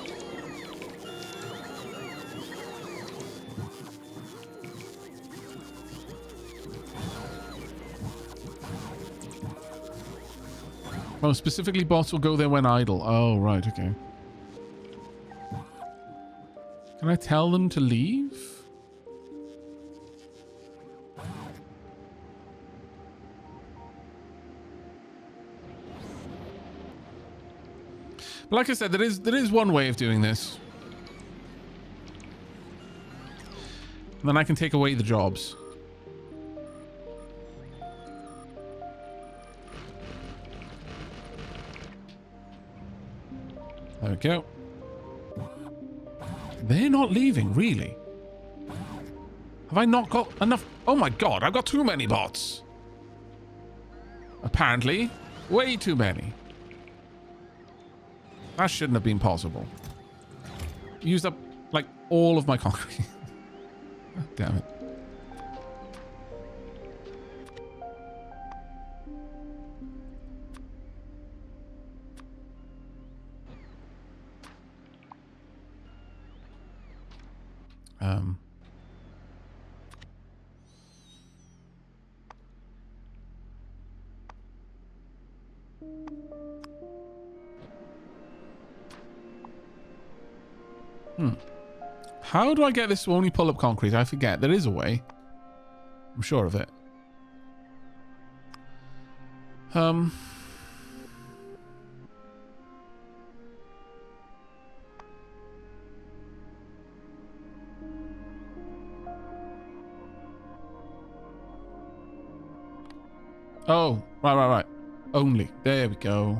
Oh, specifically bots will go there when idle. Oh, right, okay. Can I tell them to leave? But like I said, there is one way of doing this. And then I can take away the jobs. There we go. They're not leaving, really? Have I not got enough? Oh my god, I've got too many bots. Apparently, way too many. That shouldn't have been possible. Used up, like, all of my concrete. Damn it. How do I get this to only pull up concrete? I forget. There is a way. I'm sure of it. Oh, right. Only. There we go.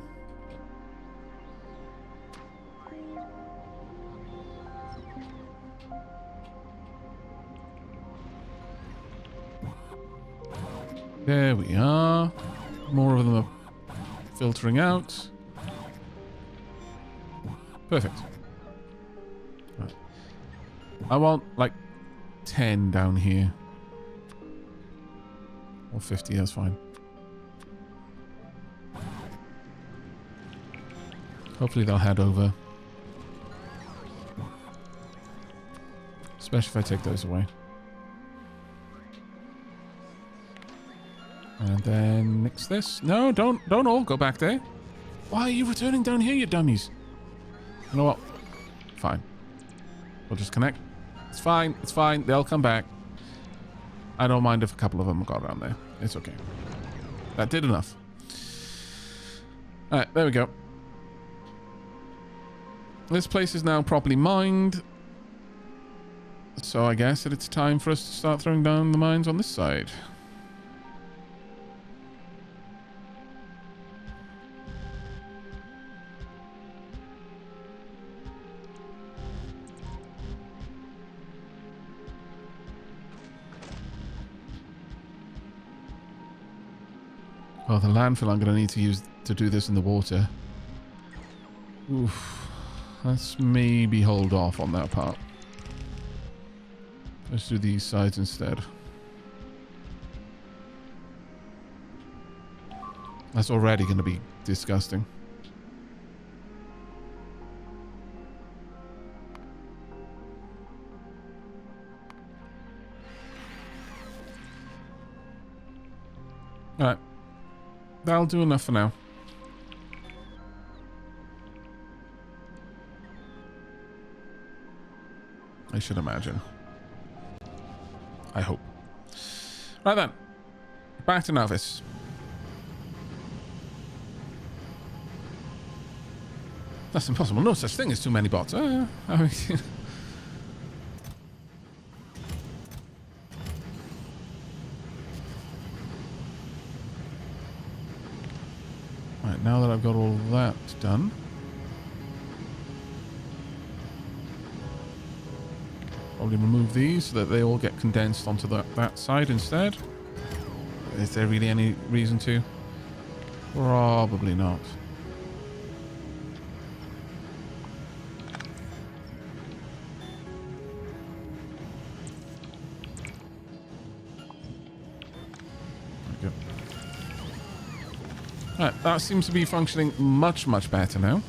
There we are. More of them are filtering out. Perfect. Right. I want like 10 down here. Or 50, that's fine. Hopefully they'll head over. Especially if I take those away. And then mix this. No, don't all go back there. Why are you returning down here, you dummies? You know what? Fine. We'll just connect. It's fine. It's fine. They'll come back. I don't mind if a couple of them got around there. It's okay. That did enough. Alright, there we go. This place is now properly mined. So I guess that it's time for us to start throwing down the mines on this side. Oh, the landfill I'm going to need to use to do this in the water. Oof. Let's maybe hold off on that part. Let's do these sides instead. That's already going to be disgusting. Alright. That'll do enough for now. I should imagine. I hope. Right then. Back to Novice. That's impossible. No such thing as too many bots. I mean, right, now that I've got all that done. Probably remove these so that they all get condensed onto that side instead. Is there really any reason to? Probably not. There we go. Alright, that seems to be functioning much, much better now.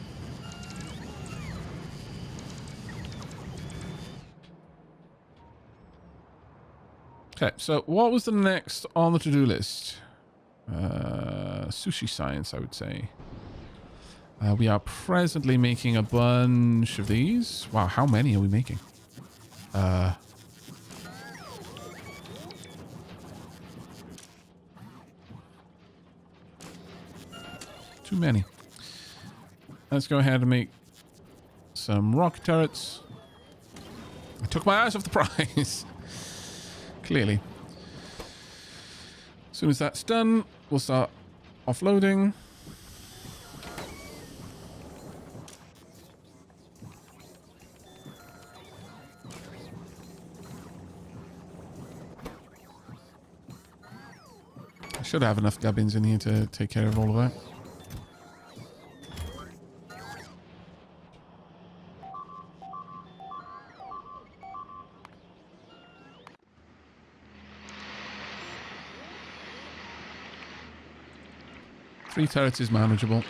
Okay, so what was the next on the to-do list? Sushi science, I would say. We are presently making a bunch of these. Wow, how many are we making? Too many. Let's go ahead and make some rocket turrets. I took my eyes off the prize. Clearly. As soon as that's done, we'll start offloading. I should have enough gubbins in here to take care of all of that. Three turrets is manageable.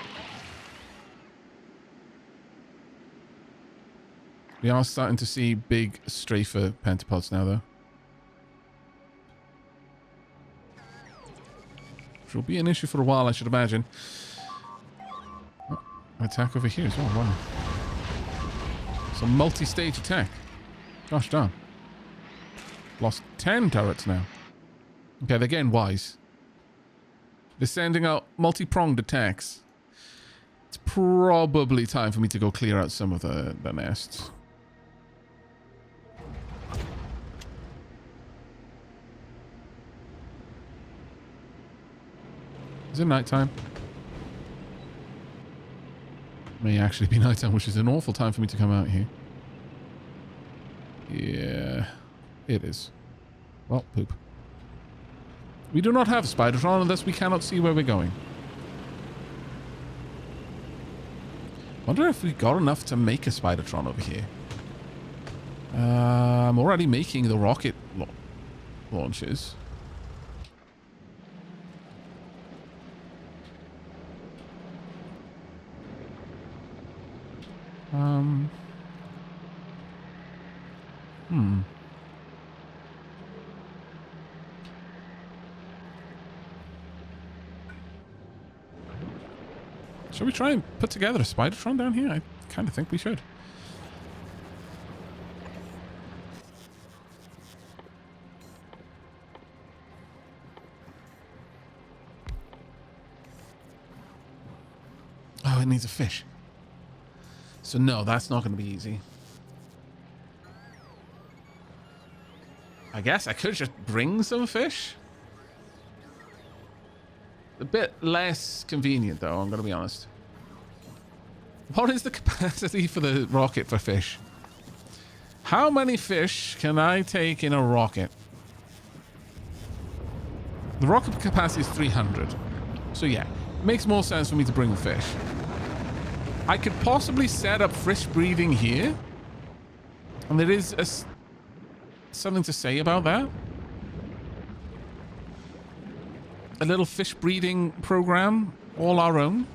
We are starting to see big strafer pentapods now, though. Which will be an issue for a while, I should imagine. Oh, attack over here as well. Wow. It's a multi-stage attack. Gosh darn. Lost 10 turrets now. Okay, they're getting wise. They're sending out multi-pronged attacks. It's probably time for me to go clear out some of the nests. Is it nighttime? May actually be nighttime, which is an awful time for me to come out here. Yeah, it is. Well, poop. We do not have Spidertron unless we cannot see where we're going. Wonder if we got enough to make a Spidertron over here. I'm already making the rocket launches. Should we try and put together a Spidertron down here? I kind of think we should. Oh, it needs a fish. So no, that's not going to be easy. I guess I could just bring some fish. A bit less convenient, though, I'm going to be honest. What is the capacity for the rocket for fish? How many fish can I take in a rocket? The rocket capacity is 300. So yeah, it makes more sense for me to bring the fish. I could possibly set up fish breeding here. And there is something to say about that. A little fish breeding program, all our own.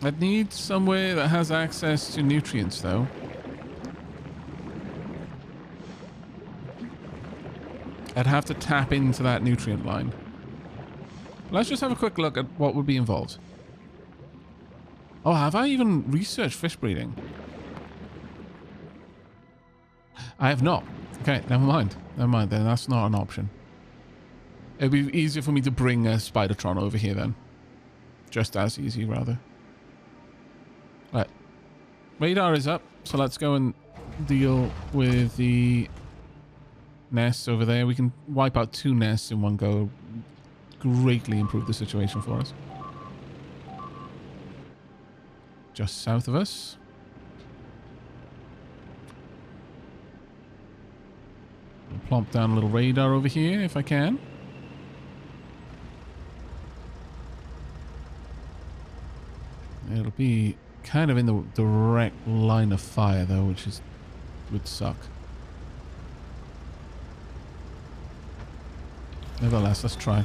I'd need somewhere that has access to nutrients, though. I'd have to tap into that nutrient line. Let's just have a quick look at what would be involved. Oh, have I even researched fish breeding? I have not. Okay, never mind. Never mind then. That's not an option. It'd be easier for me to bring a Spidertron over here then. Just as easy, rather. Right. Radar is up, so let's go and deal with the nests over there. We can wipe out 2 nests in one go. Greatly improve the situation for us. Just south of us. I'll plump down a little radar over here if I can. It'll be kind of in the direct line of fire though, which would suck. Nevertheless, let's try.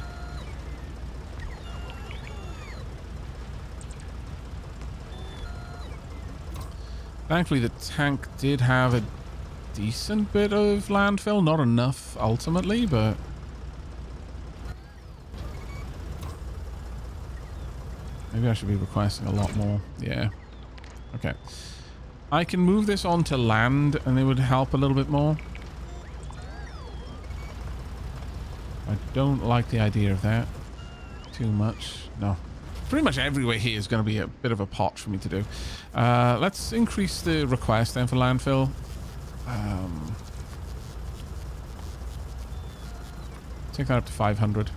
Thankfully, the tank did have a decent bit of landfill. Not enough, ultimately, but... maybe I should be requesting a lot more. Yeah, Okay. I can move this onto land and it would help a little bit more. I don't like the idea of that too much. No. Pretty much everywhere here is going to be a bit of a pot for me to do. Let's increase the request then for landfill. Take that up to 500.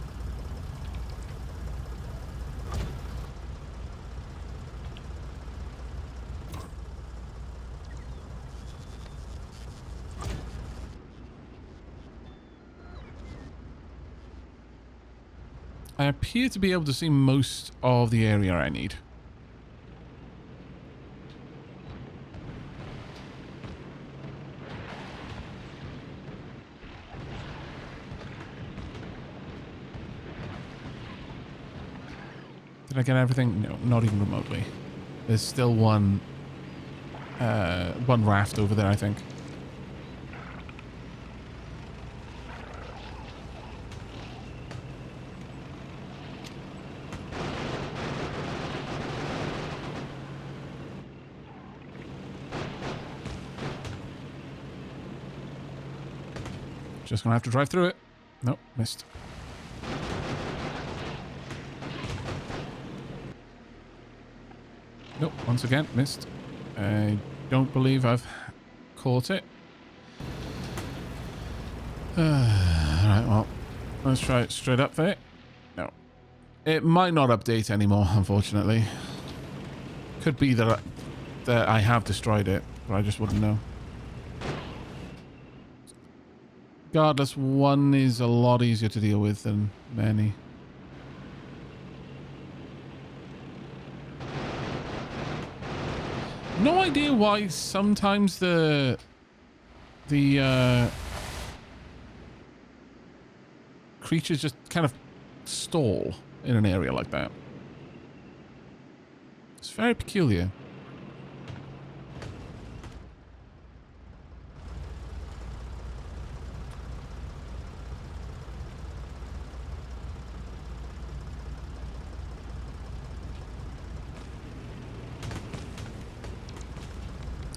I appear to be able to see most of the area I need. Did I get everything? No, not even remotely. There's still one raft over there, I think. Just gonna have to drive through it. Nope, missed. Nope, once again, missed. I don't believe I've caught it. Alright, well, let's try it straight up there. No. It might not update anymore, unfortunately. Could be that I have destroyed it, but I just wouldn't know. Regardless, one is a lot easier to deal with than many. No idea why sometimes the creatures just kind of stall in an area like that. It's very peculiar.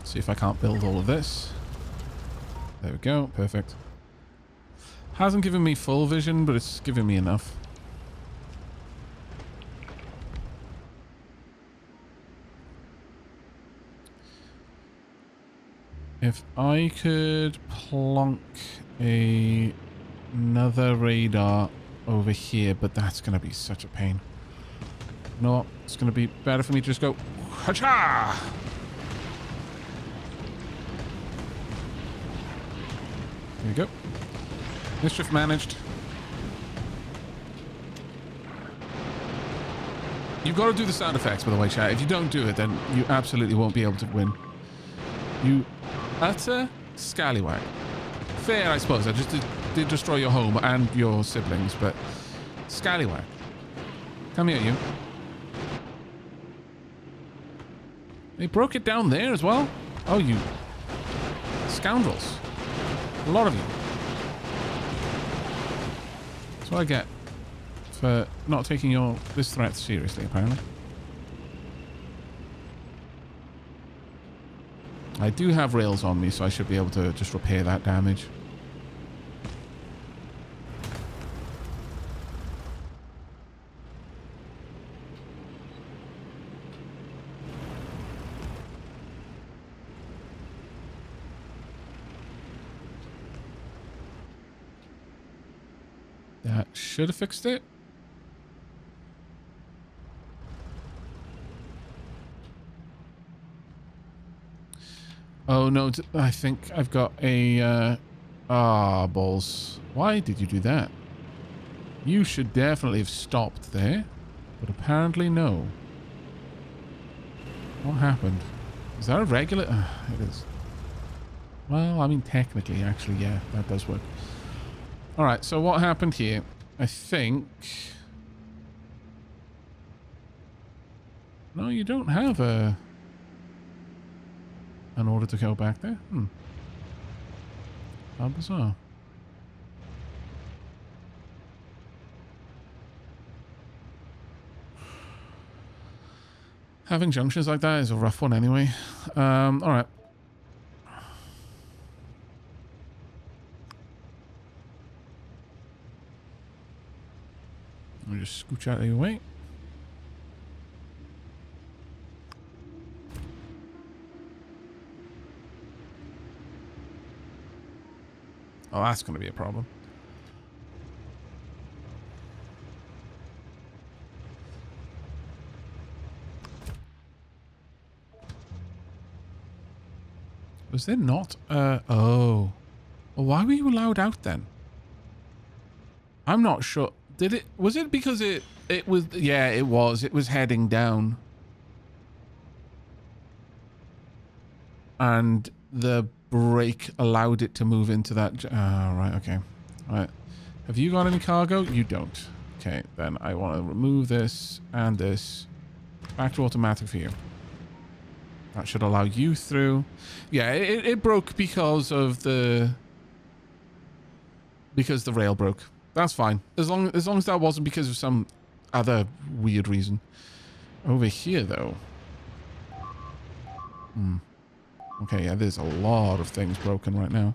See if I can't build all of this. There we go. Perfect. Hasn't given me full vision, but it's given me enough. If I could plonk another radar over here, but that's going to be such a pain. You know what? It's going to be better for me to just go... Ha-cha! There we go. Mischief managed. You've got to do the sound effects, by the way, chat. If you don't do it, then you absolutely won't be able to win. You utter scallywag. Fair, I suppose. I just did destroy your home and your siblings, but scallywag. Come here, you. They broke it down there as well? Oh, you scoundrels. A lot of you. That's what I get for not taking this threat seriously, apparently. I do have rails on me, so I should be able to just repair that damage. That should have fixed it. Oh no, I think I've got a... balls. Why did you do that? You should definitely have stopped there. But apparently no. What happened? Is that a regular... it is. Well, I mean, technically, actually, yeah, that does work. Alright, so what happened here? I think... No, you don't have an order to go back there? How bizarre. Having junctions like that is a rough one anyway. All right. Let me just scooch out of your way. Oh, that's going to be a problem. Was there not? Oh. Well, why were you allowed out then? I'm not sure. Did it? Was it because it was? Yeah, it was. It was heading down. And the brake allowed it to move into that. Right, okay. All right. Have you got any cargo? You don't. Okay, then I want to remove this and this. Back to automatic for you. That should allow you through. Yeah, it broke because the rail broke. That's fine. As long as that wasn't because of some other weird reason. Over here, though. Okay, yeah, there's a lot of things broken right now.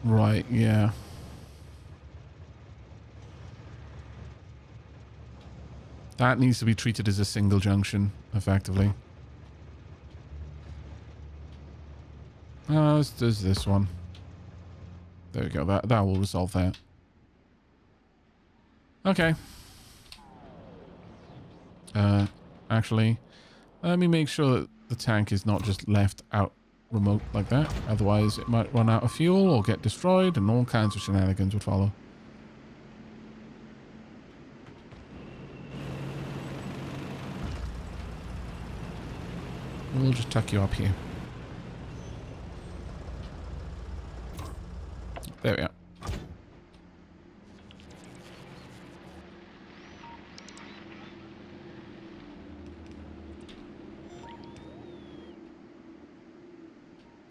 Right, yeah. That needs to be treated as a single junction, effectively. Let's do this one. There we go. That will resolve that. Okay. Actually, let me make sure that the tank is not just left out remote like that. Otherwise, it might run out of fuel or get destroyed, and all kinds of shenanigans would follow. We'll just tuck you up here. There we are.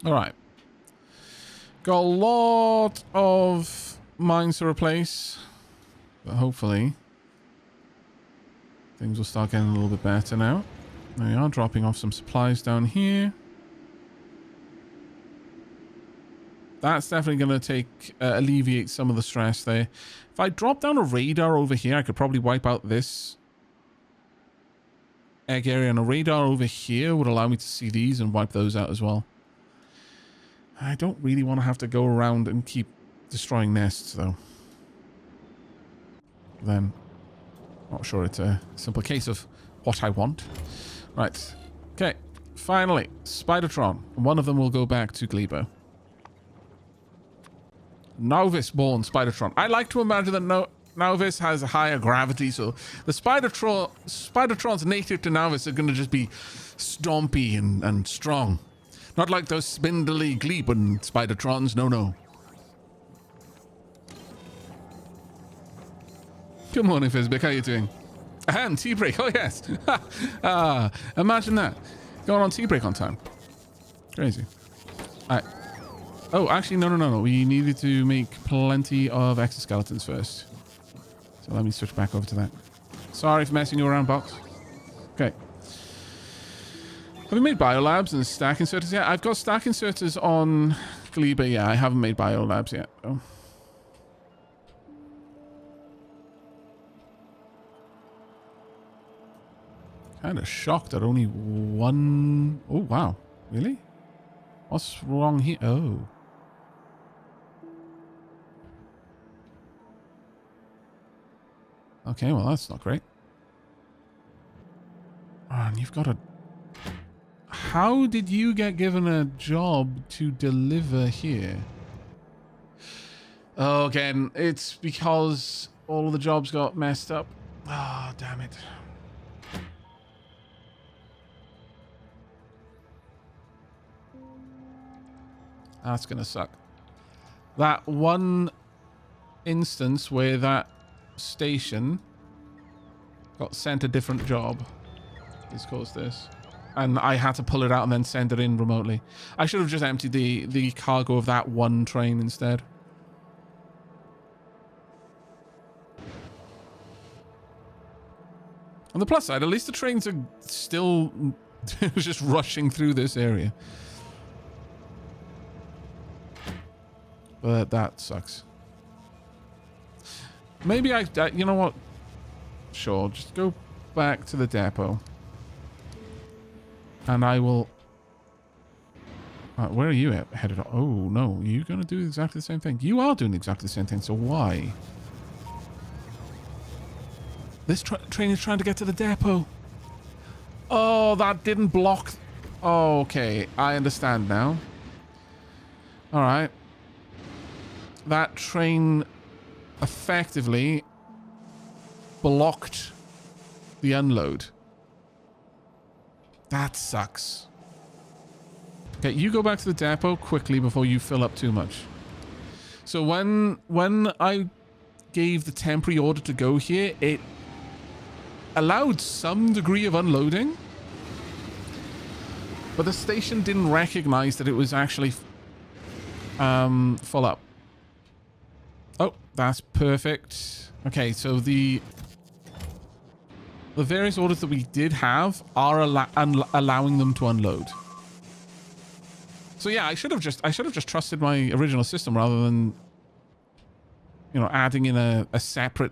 All right. Got a lot of mines to replace, but hopefully things will start getting a little bit better now. There we are, dropping off some supplies down here. That's definitely going to alleviate some of the stress there. If I drop down a radar over here, I could probably wipe out this egg area, and a radar over here would allow me to see these and wipe those out as well. I don't really want to have to go around and keep destroying nests, though. Then, not sure it's a simple case of what I want. Right. Okay. Finally, Spidertron. One of them will go back to Glebo. Novice-born Spidertron. I like to imagine that Novice has a higher gravity, so the Spidertrons native to Novice are going to just be stompy and strong. Not like those spindly Gleben Spidertrons. No. Good morning, Fizbic. How are you doing? And tea break. Oh, yes. Imagine that. Going on tea break on time. Crazy. All right. Oh, actually, no. We needed to make plenty of exoskeletons first. So let me switch back over to that. Sorry for messing you around, box. Okay. Have we made biolabs and stack inserters yet? I've got stack inserters on Gleba. Yeah, I haven't made biolabs yet, though. Kind of shocked that only one... Oh, wow. Really? What's wrong here? Oh. Okay, well, that's not great. Oh, and you've got a... How did you get given a job to deliver here? Oh, again, it's because all of the jobs got messed up. Ah, oh, damn it. That's going to suck. That one instance where that station got sent a different job has caused this. And I had to pull it out and then send it in remotely. I should have just emptied the cargo of that one train instead. On the plus side, at least the trains are still just rushing through this area. But that sucks. Maybe you know what? Sure, just go back to the depot. And I will... where are you headed? Oh, no. Are you going to do exactly the same thing? You are doing exactly the same thing, so why? This train is trying to get to the depot. Oh, that didn't block... Oh, okay, I understand now. Alright. That train effectively blocked the unload. That sucks. Okay, you go back to the depot quickly before you fill up too much. So when I gave the temporary order to go here, it allowed some degree of unloading. But the station didn't recognize that it was actually full up. Oh, that's perfect. Okay, so the various orders that we did have are allowing them to unload. So yeah, I should have just trusted my original system rather than, you know, adding in a separate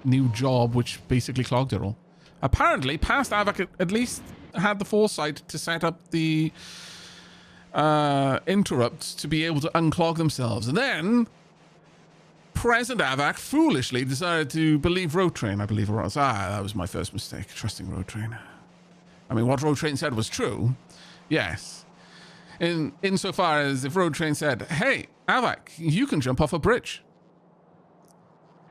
new job which basically clogged it all. Apparently, past Aavak at least had the foresight to set up the interrupts to be able to unclog themselves, and then present Aavak foolishly decided to believe Road Train, I believe it was. That was my first mistake, trusting Road Train. I mean, what Road Train said was true. Yes. Insofar as if Road Train said, hey, Aavak, you can jump off a bridge.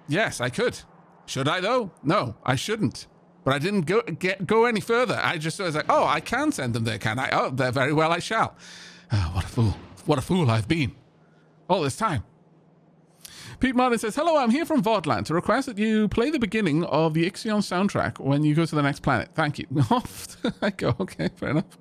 Yes, I could. Should I, though? No, I shouldn't. But I didn't go any further. I just was like, oh, I can send them there, can I? Oh, there, very well, I shall. Oh, what a fool. What a fool I've been. All this time. Pete Martin says, hello, I'm here from Vodland to request that you play the beginning of the Ixion soundtrack when you go to the next planet. Thank you. Off I go. Okay, fair enough.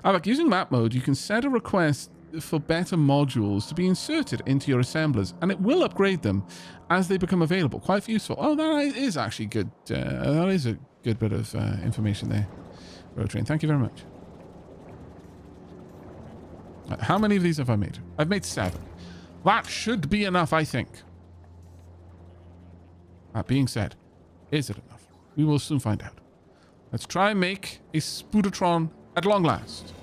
Aavak, using map mode, you can set a request for better modules to be inserted into your assemblers, and it will upgrade them as they become available. Quite useful. Oh, that is actually good. That is a good bit of information there. Road Train, thank you very much. How many of these have I made? I've made 7. That should be enough, I think. That being said, is it enough? We will soon find out. Let's try and make a Spoodertron at long last.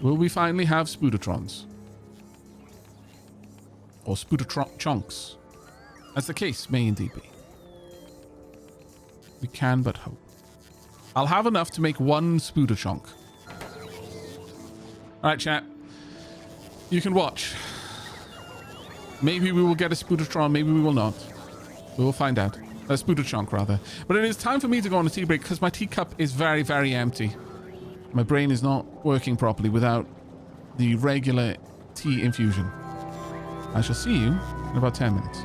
Will we finally have Spoodertrons? Or Spoodertron chunks? As the case may indeed be. We can but hope. I'll have enough to make 1 Spooder chunk. Alright, chat. You can watch. Maybe we will get a Spoodertron, maybe we will not. We will find out. A Spooder chunk, rather. But it is time for me to go on a tea break because my teacup is very, very empty. My brain is not working properly without the regular tea infusion. I shall see you in about 10 minutes.